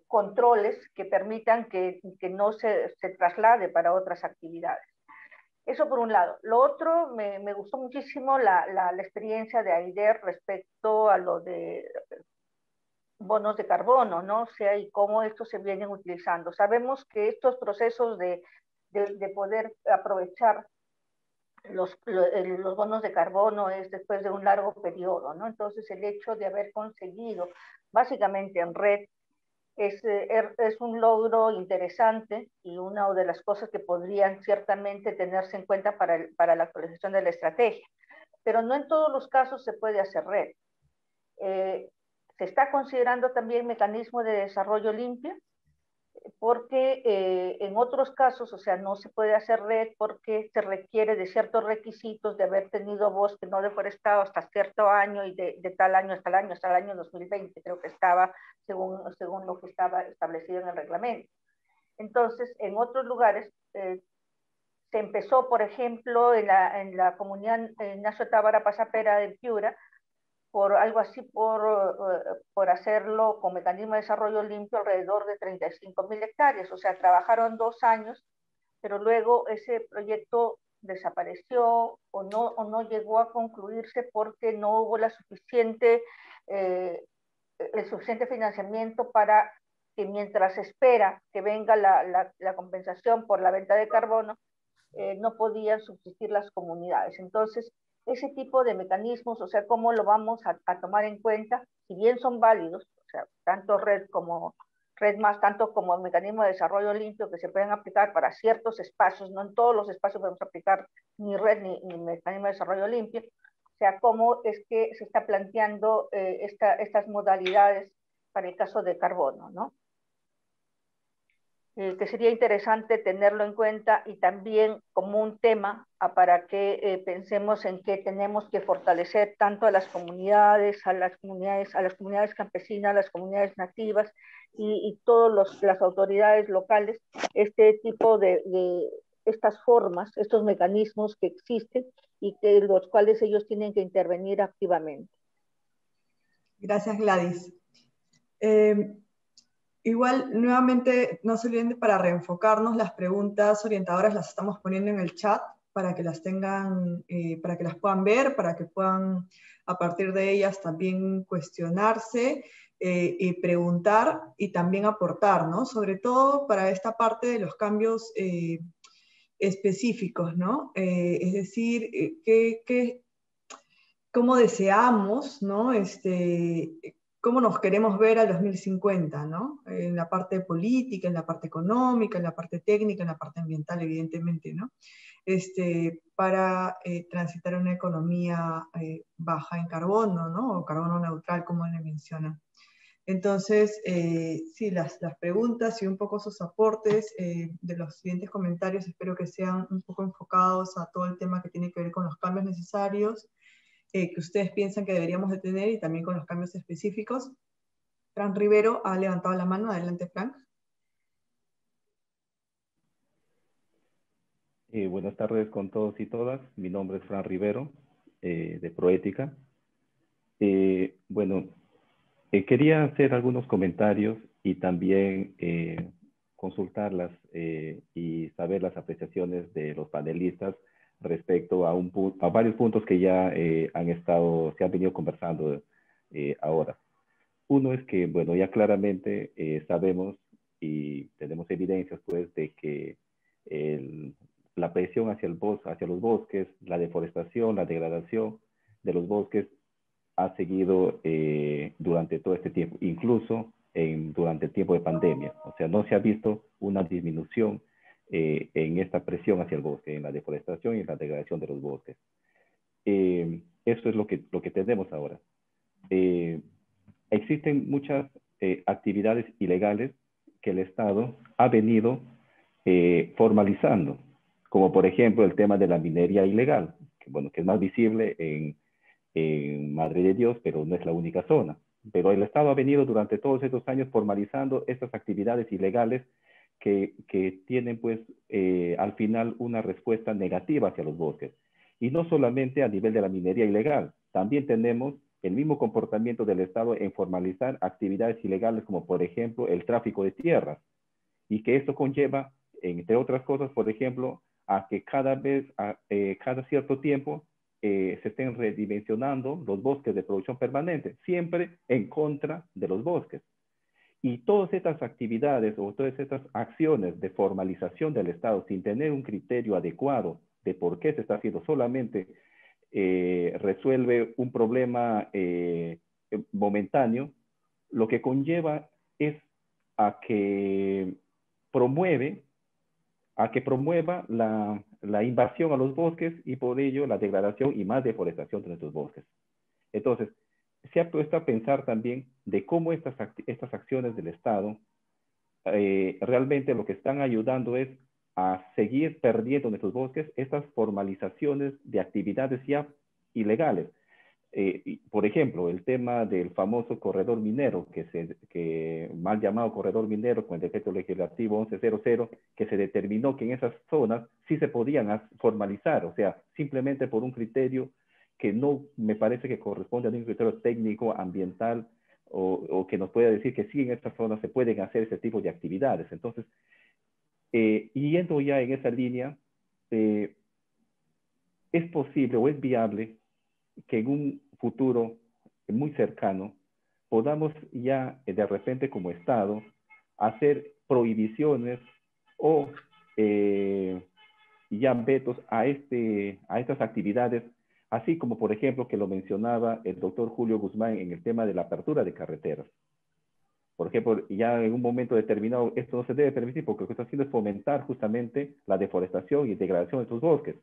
controles que permitan que no se traslade para otras actividades. Eso por un lado. Lo otro, me gustó muchísimo la experiencia de AIDER respecto a lo de bonos de carbono, ¿no? O sea, y cómo estos se vienen utilizando. Sabemos que estos procesos de poder aprovechar los bonos de carbono es después de un largo periodo, ¿no? Entonces, el hecho de haber conseguido, básicamente en red, es un logro interesante y una de las cosas que podrían ciertamente tenerse en cuenta para la actualización de la estrategia. Pero no en todos los casos se puede hacer red. Se está considerando también mecanismo de desarrollo limpio, porque en otros casos, o sea, no se puede hacer red porque se requiere de ciertos requisitos de haber tenido bosque no deforestado hasta cierto año y de tal año hasta el año 2020, creo que estaba según lo que estaba establecido en el reglamento. Entonces, en otros lugares se empezó, por ejemplo, en la comunidad Ignacio Tábara Pasapera de Piura, por algo así, por hacerlo con mecanismo de desarrollo limpio alrededor de 35.000 hectáreas. O sea, trabajaron 2 años, pero luego ese proyecto desapareció o no llegó a concluirse porque no hubo el suficiente financiamiento para que mientras espera que venga la compensación por la venta de carbono, no podían subsistir las comunidades. Entonces, ese tipo de mecanismos, o sea, cómo lo vamos a tomar en cuenta, si bien son válidos, o sea, tanto red más, tanto como mecanismo de desarrollo limpio que se pueden aplicar para ciertos espacios, no en todos los espacios podemos aplicar ni red ni mecanismo de desarrollo limpio, O sea, cómo es que se está planteando estas modalidades para el caso de carbono, ¿no? Que sería interesante tenerlo en cuenta y también como un tema para que pensemos en que tenemos que fortalecer tanto a las comunidades, a las comunidades campesinas, a las comunidades nativas y todas las autoridades locales, este tipo de estas formas, estos mecanismos que existen y que los cuales ellos tienen que intervenir activamente. Gracias, Gladys. Igual, nuevamente, no se olviden para reenfocarnos, las preguntas orientadoras las estamos poniendo en el chat para que las tengan, para que las puedan ver, para que puedan a partir de ellas también cuestionarse y preguntar y también aportar, ¿no? Sobre todo para esta parte de los cambios específicos, ¿no? Es decir, cómo deseamos, ¿no? Cómo nos queremos ver al 2050, ¿no? En la parte política, en la parte económica, en la parte técnica, en la parte ambiental, evidentemente, ¿no? Para transitar una economía baja en carbono, ¿no? O carbono neutral, como le mencionan. Entonces, sí, las preguntas y un poco sus aportes de los siguientes comentarios espero que sean un poco enfocados a todo el tema que tiene que ver con los cambios necesarios, que ustedes piensan que deberíamos de tener y también con los cambios específicos. Fran Rivero ha levantado la mano. Adelante, Fran. Buenas tardes con todos y todas. Mi nombre es Fran Rivero, de Proética. Bueno, quería hacer algunos comentarios y también consultarlas y saber las apreciaciones de los panelistas respecto a varios puntos que ya se han venido conversando ahora. Uno es que, bueno, ya claramente sabemos y tenemos evidencias, pues, de que la presión hacia los bosques, la deforestación, la degradación de los bosques ha seguido durante todo este tiempo, incluso durante el tiempo de pandemia. O sea, no se ha visto una disminución en esta presión hacia el bosque, en la deforestación y en la degradación de los bosques. Eso es lo que tenemos ahora. Existen muchas actividades ilegales que el Estado ha venido formalizando, como por ejemplo el tema de la minería ilegal, que es más visible en Madre de Dios, pero no es la única zona. Pero el Estado ha venido durante todos estos años formalizando estas actividades ilegales que tienen, pues, al final una respuesta negativa hacia los bosques. Y no solamente a nivel de la minería ilegal, también tenemos el mismo comportamiento del Estado en formalizar actividades ilegales como, por ejemplo, el tráfico de tierras. Y que esto conlleva, entre otras cosas, por ejemplo, a que cada cierto tiempo se estén redimensionando los bosques de producción permanente, siempre en contra de los bosques. Y todas estas actividades o todas estas acciones de formalización del Estado sin tener un criterio adecuado de por qué se está haciendo, solamente resuelve un problema momentáneo, lo que conlleva es a que promueva la invasión a los bosques y por ello la degradación y más deforestación de nuestros bosques. Entonces, se ha puesto a pensar también de cómo estas acciones del Estado realmente lo que están ayudando es a seguir perdiendo nuestros bosques, estas formalizaciones de actividades ya ilegales. Por ejemplo, el tema del famoso corredor minero, que mal llamado corredor minero con el decreto legislativo 1100, que se determinó que en esas zonas sí se podían formalizar, o sea, simplemente por un criterio que no me parece que corresponde a ningún criterio técnico, ambiental, o que nos pueda decir que sí en estas zonas se pueden hacer ese tipo de actividades. Entonces, yendo ya en esa línea, es posible o es viable que en un futuro muy cercano podamos ya de repente como Estado hacer prohibiciones o ya vetos a estas actividades, así como por ejemplo que lo mencionaba el doctor Julio Guzmán en el tema de la apertura de carreteras. Por ejemplo, ya en un momento determinado esto no se debe permitir porque lo que está haciendo es fomentar justamente la deforestación y degradación de estos bosques.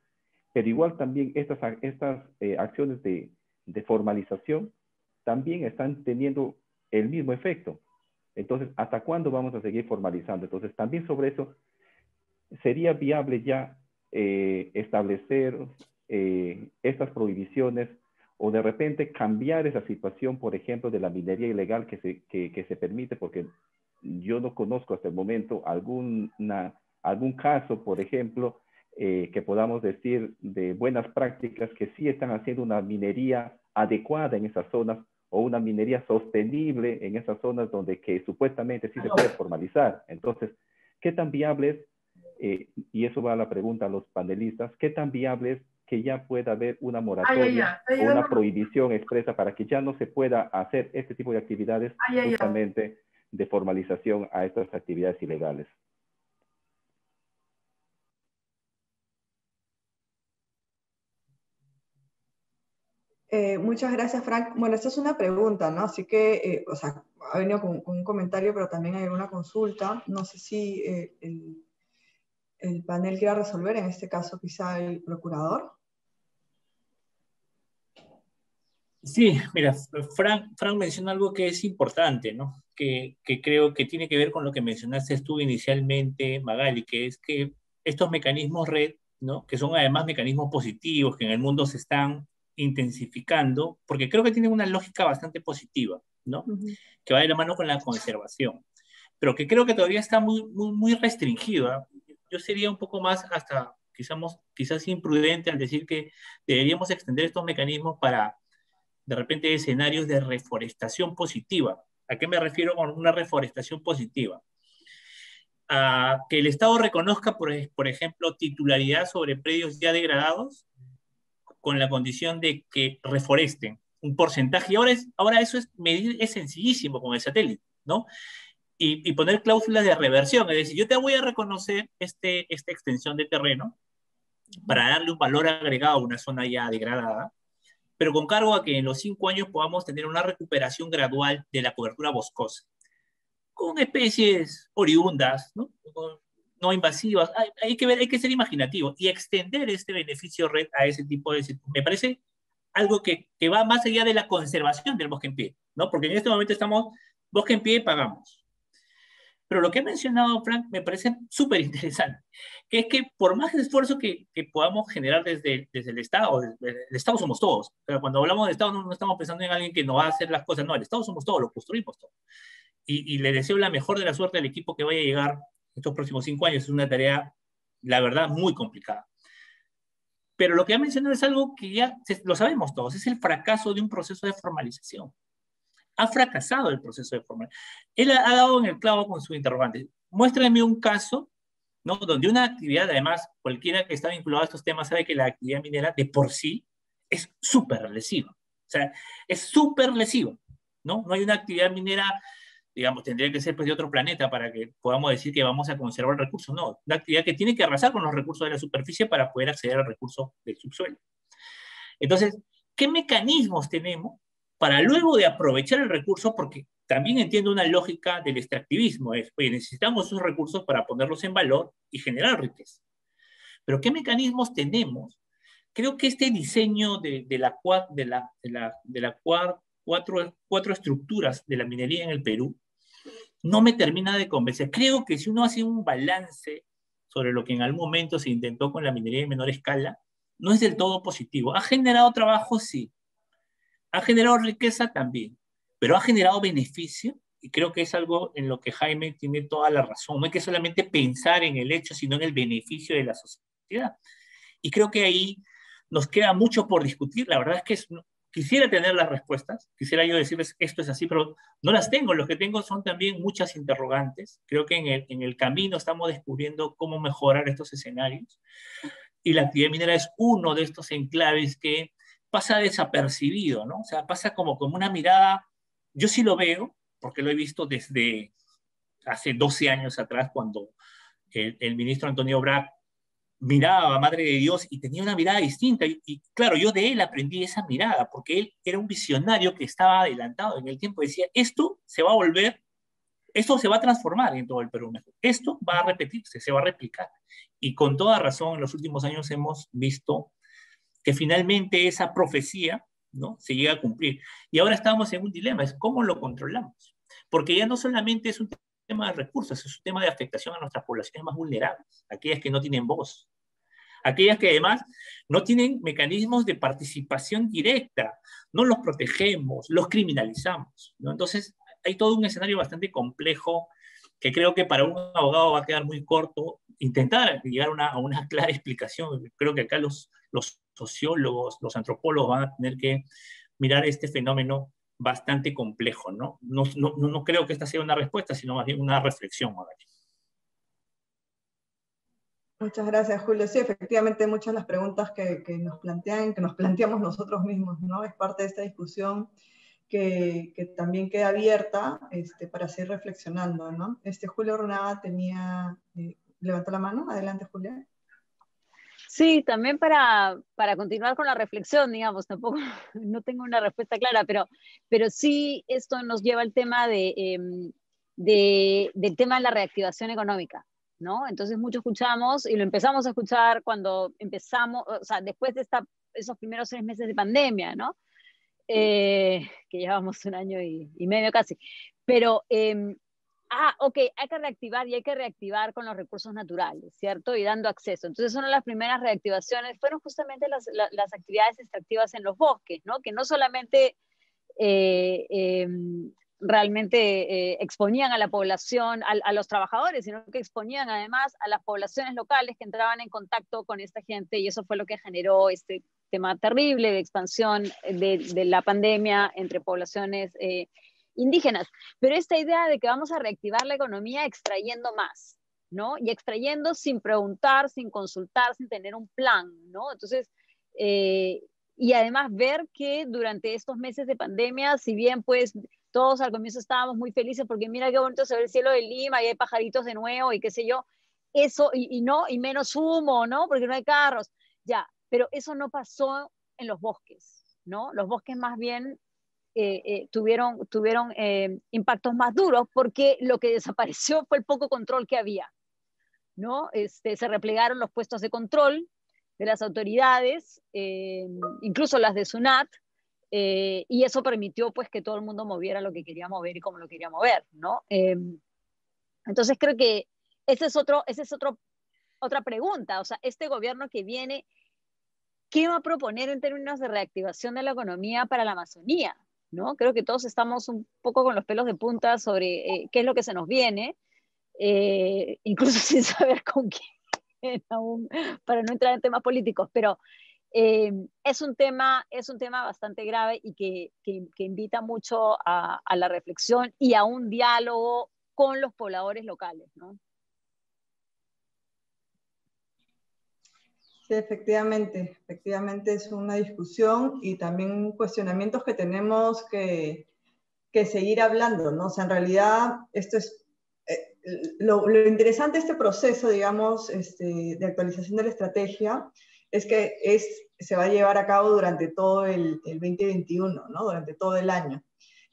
pero igual también estas acciones de formalización también están teniendo el mismo efecto. Entonces, ¿hasta cuándo vamos a seguir formalizando? Entonces, también sobre eso, ¿sería viable ya establecer estas prohibiciones o de repente cambiar esa situación, por ejemplo, de la minería ilegal que se permite? Porque yo no conozco hasta el momento algún caso, por ejemplo, que podamos decir de buenas prácticas que sí están haciendo una minería adecuada en esas zonas o una minería sostenible en esas zonas donde que supuestamente sí se puede formalizar. Entonces, ¿qué tan viable es, y eso va a la pregunta a los panelistas, qué tan viable es que ya pueda haber una moratoria o una prohibición expresa para que ya no se pueda hacer este tipo de actividades justamente de formalización a estas actividades ilegales? Muchas gracias, Frank. Bueno, esta es una pregunta, ¿no? Así que, o sea, ha venido con un comentario, pero también hay una consulta. No sé si el panel quiera resolver, en este caso quizá el procurador. Sí, mira, Frank menciona algo que es importante, ¿no? Que creo que tiene que ver con lo que mencionaste tú inicialmente, Magali, que es que estos mecanismos red, ¿no? Que son además mecanismos positivos que en el mundo se están intensificando, porque creo que tienen una lógica bastante positiva, ¿no? Que va de la mano con la conservación, pero que creo que todavía está muy restringido, ¿eh? Yo sería un poco más hasta, quizás imprudente al decir que deberíamos extender estos mecanismos para de repente escenarios de reforestación positiva. ¿A qué me refiero con una reforestación positiva? A que el Estado reconozca, por ejemplo, titularidad sobre predios ya degradados con la condición de que reforesten un porcentaje. Y ahora eso es sencillísimo con el satélite, ¿no? Y poner cláusulas de reversión, es decir, yo te voy a reconocer esta extensión de terreno para darle un valor agregado a una zona ya degradada, pero con cargo a que en los 5 años podamos tener una recuperación gradual de la cobertura boscosa, con especies oriundas, no invasivas. Hay que ser imaginativo y extender este beneficio red a ese tipo de... Me parece algo que va más allá de la conservación del bosque en pie, ¿no? Porque en este momento estamos bosque en pie y pagamos. Pero lo que ha mencionado Frank me parece súper interesante, que es que por más esfuerzo que podamos generar desde el Estado, el Estado somos todos, pero cuando hablamos de Estado no estamos pensando en alguien que nos va a hacer las cosas, no, el Estado somos todos, lo construimos todo. Y le deseo la mejor de la suerte al equipo que vaya a llegar estos próximos 5 años. Es una tarea, la verdad, muy complicada. Pero lo que ha mencionado es algo que ya lo sabemos todos, es el fracaso de un proceso de formalización. Ha fracasado el proceso de formalización. Él ha dado en el clavo con su interrogante. Muéstrenme un caso, ¿no? Donde una actividad, además, cualquiera que está vinculado a estos temas sabe que la actividad minera de por sí es súper lesiva. O sea, es súper lesiva, ¿no? No hay una actividad minera, digamos, tendría que ser pues, de otro planeta para que podamos decir que vamos a conservar recursos. No, una actividad que tiene que arrasar con los recursos de la superficie para poder acceder al recurso del subsuelo. Entonces, ¿qué mecanismos tenemos para luego de aprovechar el recurso? Porque también entiendo una lógica del extractivismo, es, oye, necesitamos esos recursos para ponerlos en valor y generar riqueza. Pero ¿qué mecanismos tenemos? Creo que este diseño de las cuatro estructuras de la minería en el Perú no me termina de convencer. Creo que si uno hace un balance sobre lo que en algún momento se intentó con la minería en menor escala, no es del todo positivo. ¿Ha generado trabajo? Sí. ¿Ha generado riqueza? También. Pero ¿ha generado beneficio? Y creo que es algo en lo que Jaime tiene toda la razón. No hay que solamente pensar en el hecho, sino en el beneficio de la sociedad. Y creo que ahí nos queda mucho por discutir. La verdad es que quisiera tener las respuestas, quisiera yo decirles esto es así, pero no las tengo. Lo que tengo son también muchas interrogantes. Creo que en el camino estamos descubriendo cómo mejorar estos escenarios. Y la actividad minera es uno de estos enclaves que pasa desapercibido, ¿no? O sea, pasa como una mirada, yo sí lo veo, porque lo he visto desde hace 12 años atrás, cuando el ministro Antonio Brac miraba a Madre de Dios y tenía una mirada distinta. Y claro, yo de él aprendí esa mirada, porque él era un visionario que estaba adelantado en el tiempo. Decía, esto se va a volver, esto se va a transformar en todo el Perú. Esto va a repetirse, se va a replicar. Y con toda razón, en los últimos años hemos visto que finalmente esa profecía, ¿no?, se llega a cumplir. Y ahora estamos en un dilema, es cómo lo controlamos. Porque ya no solamente es un tema de recursos, es un tema de afectación a nuestras poblaciones más vulnerables, aquellas que no tienen voz, aquellas que además no tienen mecanismos de participación directa, no los protegemos, los criminalizamos, ¿no? Entonces, hay todo un escenario bastante complejo que creo que para un abogado va a quedar muy corto intentar llegar a una clara explicación. Creo que acá los sociólogos, los antropólogos van a tener que mirar este fenómeno bastante complejo, ¿no? No creo que esta sea una respuesta, sino más bien una reflexión, Magali. Muchas gracias, Julio. Sí, efectivamente, muchas de las preguntas que nos plantean, que nos planteamos nosotros mismos, ¿no? Es parte de esta discusión que también queda abierta para seguir reflexionando, ¿no? Julio Runada levantó la mano. Adelante, Julia. Sí, también para continuar con la reflexión, digamos, tampoco no tengo una respuesta clara, pero sí esto nos lleva al tema del tema de la reactivación económica, ¿no? Entonces mucho escuchamos y lo empezamos a escuchar cuando empezamos, o sea, después de esos primeros 6 meses de pandemia, ¿no? Que llevamos 1 año y medio casi, pero ok, hay que reactivar y hay que reactivar con los recursos naturales, ¿cierto? Y dando acceso. Entonces, una de las primeras reactivaciones fueron justamente las actividades extractivas en los bosques, ¿no? Que no solamente realmente exponían a la población, a los trabajadores, sino que exponían además a las poblaciones locales que entraban en contacto con esta gente, y eso fue lo que generó este tema terrible de expansión de la pandemia entre poblaciones indígenas. Pero esta idea de que vamos a reactivar la economía extrayendo más, ¿no? Y extrayendo sin preguntar, sin consultar, sin tener un plan, ¿no? Entonces, y además ver que durante estos meses de pandemia, si bien pues todos al comienzo estábamos muy felices porque mira qué bonito se ve el cielo de Lima y hay pajaritos de nuevo y qué sé yo, eso, y menos humo, ¿no? Porque no hay carros, ya, pero eso no pasó en los bosques, ¿no? Los bosques más bien tuvieron impactos más duros porque lo que desapareció fue el poco control que había, ¿no? Se replegaron los puestos de control de las autoridades, incluso las de SUNAT, y eso permitió pues que todo el mundo moviera lo que quería mover y como lo quería mover, ¿no? Entonces creo que esa es otra pregunta, o sea, este gobierno que viene, ¿qué va a proponer en términos de reactivación de la economía para la Amazonía? ¿No? Creo que todos estamos un poco con los pelos de punta sobre qué es lo que se nos viene, incluso sin saber con quién aún, para no entrar en temas políticos, pero es un tema bastante grave y que invita mucho a la reflexión y a un diálogo con los pobladores locales, ¿no? Sí, efectivamente es una discusión y también cuestionamientos que tenemos que seguir hablando, ¿no? O sea, en realidad esto es lo interesante de este proceso, digamos, de actualización de la estrategia es que se va a llevar a cabo durante todo el 2021, ¿no? Durante todo el año.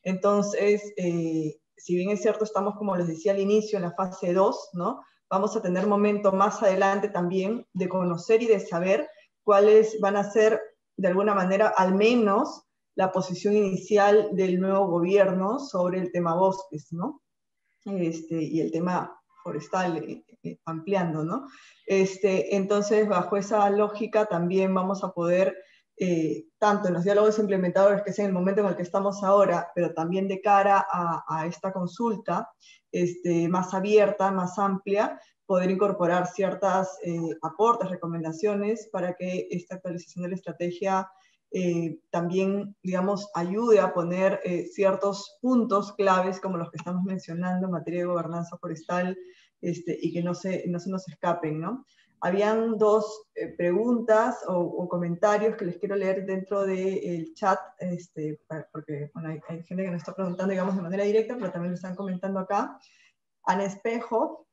Entonces, si bien es cierto, estamos, como les decía al inicio, en la fase 2, ¿no? Vamos a tener momento más adelante también de conocer y de saber cuáles van a ser, de alguna manera, al menos, la posición inicial del nuevo gobierno sobre el tema bosques, ¿no? Y el tema forestal, ampliando, ¿no? Entonces, bajo esa lógica también vamos a poder, tanto en los diálogos implementadores, que es en el momento en el que estamos ahora, pero también de cara a esta consulta más abierta, más amplia, poder incorporar ciertas aportes, recomendaciones para que esta actualización de la estrategia también, digamos, ayude a poner ciertos puntos claves como los que estamos mencionando en materia de gobernanza forestal y que no se nos escapen, ¿no? Habían 2 preguntas o comentarios que les quiero leer dentro del chat, porque bueno, hay gente que nos está preguntando, digamos, de manera directa, pero también lo están comentando acá. Ana Espejo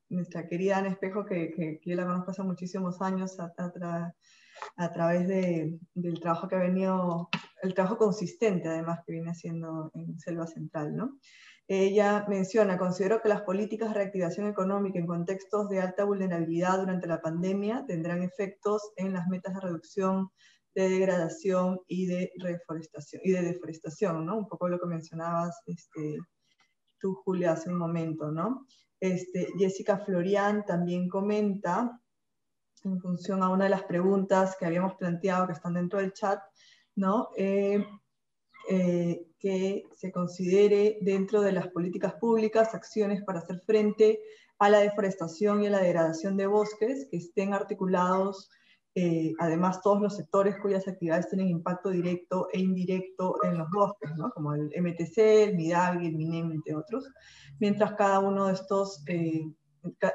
nuestra querida Ana Espejo, que yo la conozco hace muchísimos años a través del trabajo que ha venido, el trabajo consistente además que viene haciendo en Selva Central, ¿no? Ella menciona, considero que las políticas de reactivación económica en contextos de alta vulnerabilidad durante la pandemia tendrán efectos en las metas de reducción, de degradación y de deforestación, ¿no? Un poco lo que mencionabas tú, Julia, hace un momento, ¿no? Jessica Florian también comenta, en función a una de las preguntas que habíamos planteado que están dentro del chat, ¿no? Que se considere dentro de las políticas públicas acciones para hacer frente a la deforestación y a la degradación de bosques que estén articulados, además todos los sectores cuyas actividades tienen impacto directo e indirecto en los bosques, ¿no? Como el MTC, el MIDAGRI, el MINEM, entre otros, mientras cada uno de estos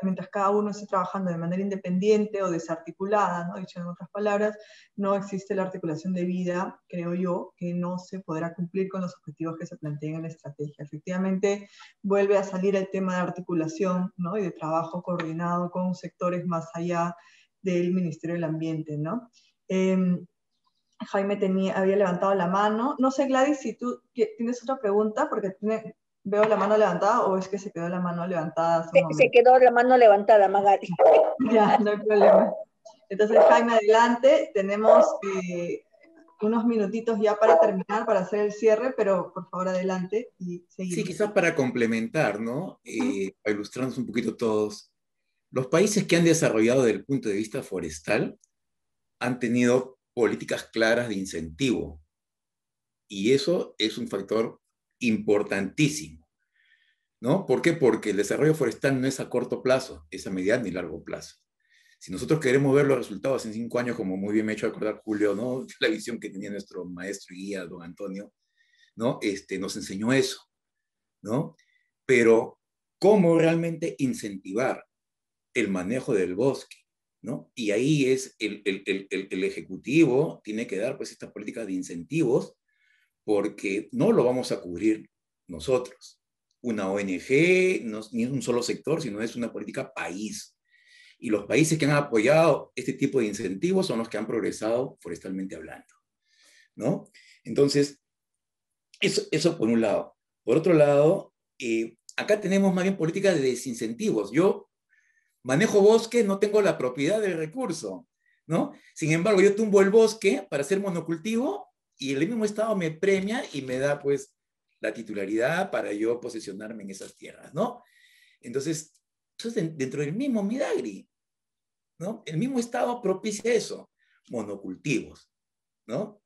mientras cada uno esté trabajando de manera independiente o desarticulada, ¿no? Dicho en otras palabras, no existe la articulación de vida, creo yo, que no se podrá cumplir con los objetivos que se plantean en la estrategia. Efectivamente, vuelve a salir el tema de articulación, ¿no? Y de trabajo coordinado con sectores más allá del Ministerio del Ambiente, ¿no? Jaime había levantado la mano. No sé, Gladys, si tú tienes otra pregunta, porque veo la mano levantada, o es que se quedó la mano levantada hace un momento. Se quedó la mano levantada, Magali. Ya, no hay problema. Entonces, Jaime, adelante. Tenemos unos minutitos ya para terminar, para hacer el cierre, pero por favor, adelante y seguimos. Sí, quizás para complementar, ¿no? Para ilustrarnos un poquito todos. Los países que han desarrollado desde el punto de vista forestal han tenido políticas claras de incentivo. Y eso es un factor importantísimo, ¿no? ¿Por qué? Porque el desarrollo forestal no es a corto plazo, es a mediano y largo plazo. Si nosotros queremos ver los resultados en 5 años, como muy bien me ha hecho acordar Julio, ¿no? La visión que tenía nuestro maestro y guía, don Antonio, ¿no? Nos enseñó eso, ¿no? Pero, ¿cómo realmente incentivar el manejo del bosque? ¿No? Y ahí es el Ejecutivo tiene que dar pues estas políticas de incentivos, porque no lo vamos a cubrir nosotros. Una ONG, no es ni un solo sector, sino es una política país. Y los países que han apoyado este tipo de incentivos son los que han progresado forestalmente hablando, ¿no? Entonces, eso por un lado. Por otro lado, acá tenemos más bien políticas de desincentivos. Yo manejo bosque, no tengo la propiedad del recurso, ¿no? Sin embargo, yo tumbo el bosque para hacer monocultivo y el mismo Estado me premia y me da, pues, la titularidad para yo posesionarme en esas tierras, ¿no? Entonces, eso es dentro del mismo Midagri, ¿no? El mismo Estado propicia eso, monocultivos, ¿no?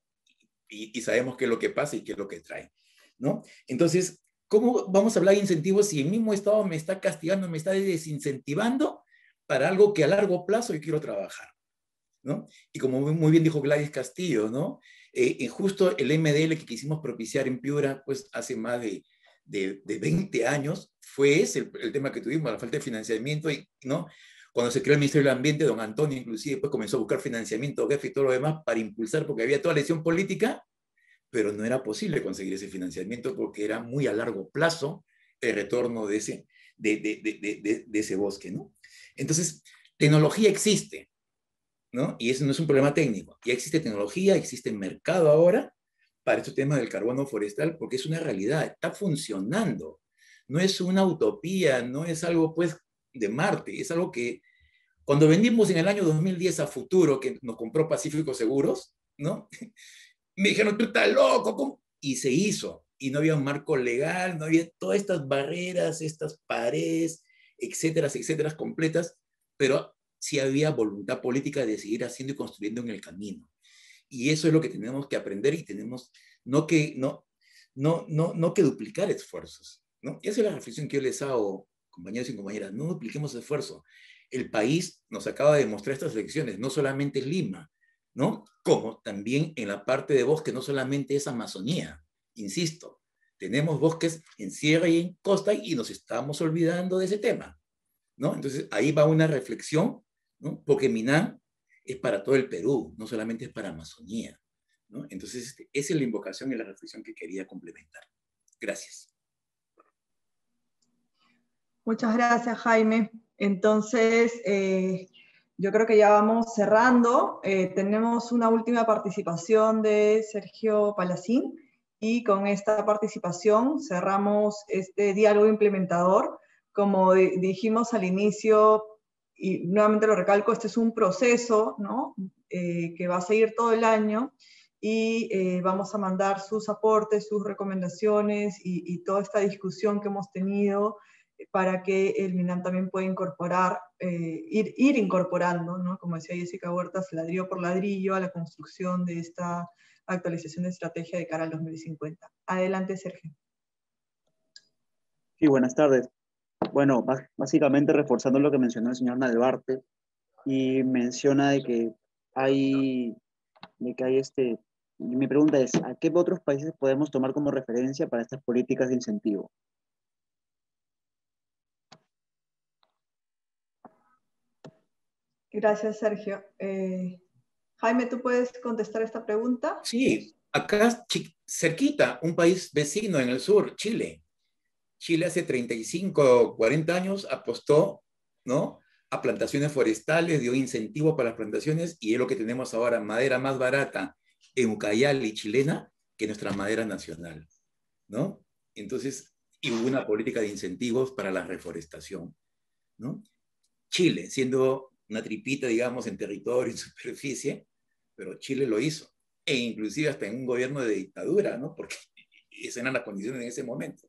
Y sabemos qué es lo que pasa y qué es lo que trae, ¿no? Entonces, ¿cómo vamos a hablar de incentivos si el mismo Estado me está castigando, me está desincentivando para algo que a largo plazo yo quiero trabajar, ¿no? Y como muy bien dijo Gladys Castillo, ¿no? Justo el MDL que quisimos propiciar en Piura, pues hace más de 20 años, fue ese el tema que tuvimos, la falta de financiamiento, y, ¿no? Cuando se creó el Ministerio del Ambiente, don Antonio inclusive después comenzó a buscar financiamiento, GEF y todo lo demás para impulsar, porque había toda la lesión política, pero no era posible conseguir ese financiamiento porque era muy a largo plazo el retorno de ese bosque, ¿no? Entonces, tecnología existe, ¿no? Y eso no es un problema técnico. Ya existe tecnología, existe mercado ahora para estos temas del carbono forestal porque es una realidad, está funcionando. No es una utopía, no es algo, pues, de Marte, es algo que cuando vendimos en el año 2010 a Futuro, que nos compró Pacífico Seguros, ¿no? Me dijeron, tú estás loco, ¿cómo? Y se hizo, y no había un marco legal, no había todas estas barreras, estas paredes, etcétera, etcétera, completas, pero sí había voluntad política de seguir haciendo y construyendo en el camino. Y eso es lo que tenemos que aprender y tenemos no que duplicar esfuerzos, ¿no? Esa es la reflexión que yo les hago, compañeros y compañeras, no dupliquemos esfuerzos. El país nos acaba de mostrar estas lecciones, no solamente Lima, ¿no? Como también en la parte de bosque, no solamente es Amazonía, insisto, tenemos bosques en sierra y en costa y nos estamos olvidando de ese tema, ¿no? Entonces ahí va una reflexión, ¿no? Porque Minam es para todo el Perú, no solamente es para Amazonía, ¿no? Entonces esa es la invocación y la reflexión que quería complementar. Gracias. Muchas gracias, Jaime. Entonces, yo creo que ya vamos cerrando. Tenemos una última participación de Sergio Palacín y con esta participación cerramos este diálogo implementador. Como dijimos al inicio, y nuevamente lo recalco, este es un proceso, ¿no? Que va a seguir todo el año y vamos a mandar sus aportes, sus recomendaciones y toda esta discusión que hemos tenido para que el MINAM también pueda incorporar, ir incorporando, ¿no? Como decía Jessica Huertas, ladrillo por ladrillo a la construcción de esta actualización de estrategia de cara al 2050. Adelante, Sergio. Sí, buenas tardes. Bueno, básicamente reforzando lo que mencionó el señor Narvarte, y menciona de que hay mi pregunta es, ¿a qué otros países podemos tomar como referencia para estas políticas de incentivo? Gracias, Sergio. Jaime, ¿tú puedes contestar esta pregunta? Sí, acá cerquita, un país vecino en el sur, Chile. Chile hace 35, 40 años apostó, ¿no?, a plantaciones forestales, dio incentivos para las plantaciones y es lo que tenemos ahora, madera más barata en Ucayali chilena que nuestra madera nacional, ¿no? Entonces, y hubo una política de incentivos para la reforestación, ¿no? Chile, siendo una tripita, digamos, en territorio, en superficie, pero Chile lo hizo, e inclusive hasta en un gobierno de dictadura, ¿no? Porque esas eran las condiciones en ese momento,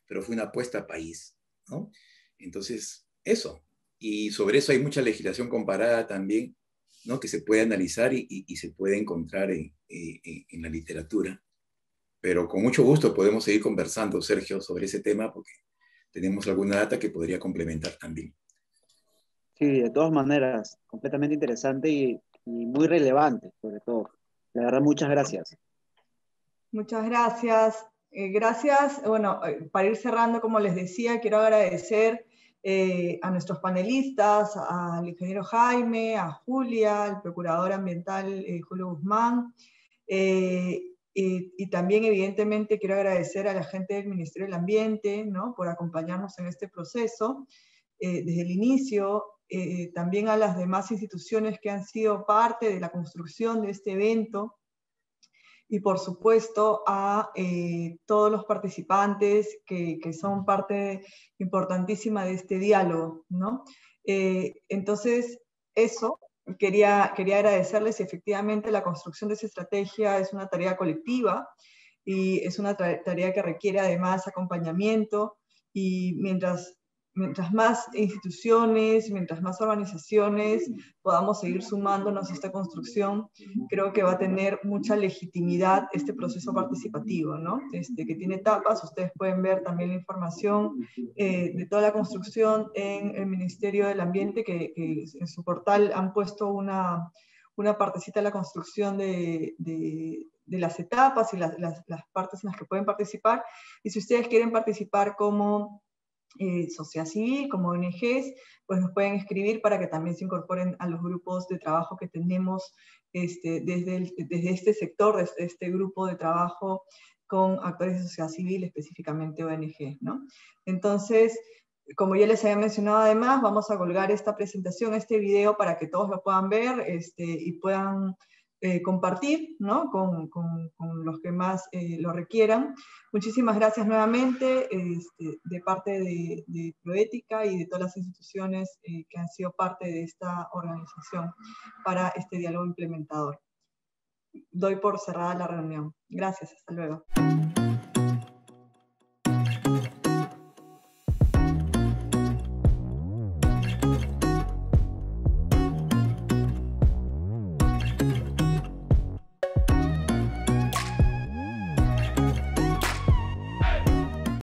pero fue una apuesta a país, ¿no? Entonces, eso. Y sobre eso hay mucha legislación comparada también, ¿no?, que se puede analizar y se puede encontrar en la literatura. Pero con mucho gusto podemos seguir conversando, Sergio, sobre ese tema, porque tenemos alguna data que podría complementar también. Sí, de todas maneras, completamente interesante y muy relevante, sobre todo. La verdad, muchas gracias. Muchas gracias. Gracias. Bueno, para ir cerrando, como les decía, quiero agradecer a nuestros panelistas, al ingeniero Jaime, a Julia, al procurador ambiental Julio Guzmán, y también, evidentemente, quiero agradecer a la gente del Ministerio del Ambiente, ¿no?, por acompañarnos en este proceso desde el inicio. También a las demás instituciones que han sido parte de la construcción de este evento, y por supuesto a todos los participantes que son parte importantísima de este diálogo, ¿no? Entonces, eso, quería agradecerles. Efectivamente, la construcción de esa estrategia es una tarea colectiva y es una tarea que requiere además acompañamiento, y mientras más instituciones, mientras más organizaciones podamos seguir sumándonos a esta construcción, creo que va a tener mucha legitimidad este proceso participativo, ¿no? Que tiene etapas. Ustedes pueden ver también la información de toda la construcción en el Ministerio del Ambiente, que en su portal han puesto una partecita de la construcción de las etapas y las partes en las que pueden participar. Y si ustedes quieren participar como sociedad civil, como ONGs, pues nos pueden escribir para que también se incorporen a los grupos de trabajo que tenemos desde este sector, desde este grupo de trabajo con actores de sociedad civil, específicamente ONG, ¿no? Entonces, como ya les había mencionado, además, vamos a colgar esta presentación, este video, para que todos lo puedan ver y puedan compartir, ¿no?, con los que más lo requieran. Muchísimas gracias nuevamente de parte de Proética y de todas las instituciones que han sido parte de esta organización para este diálogo implementador. Doy por cerrada la reunión. Gracias, hasta luego.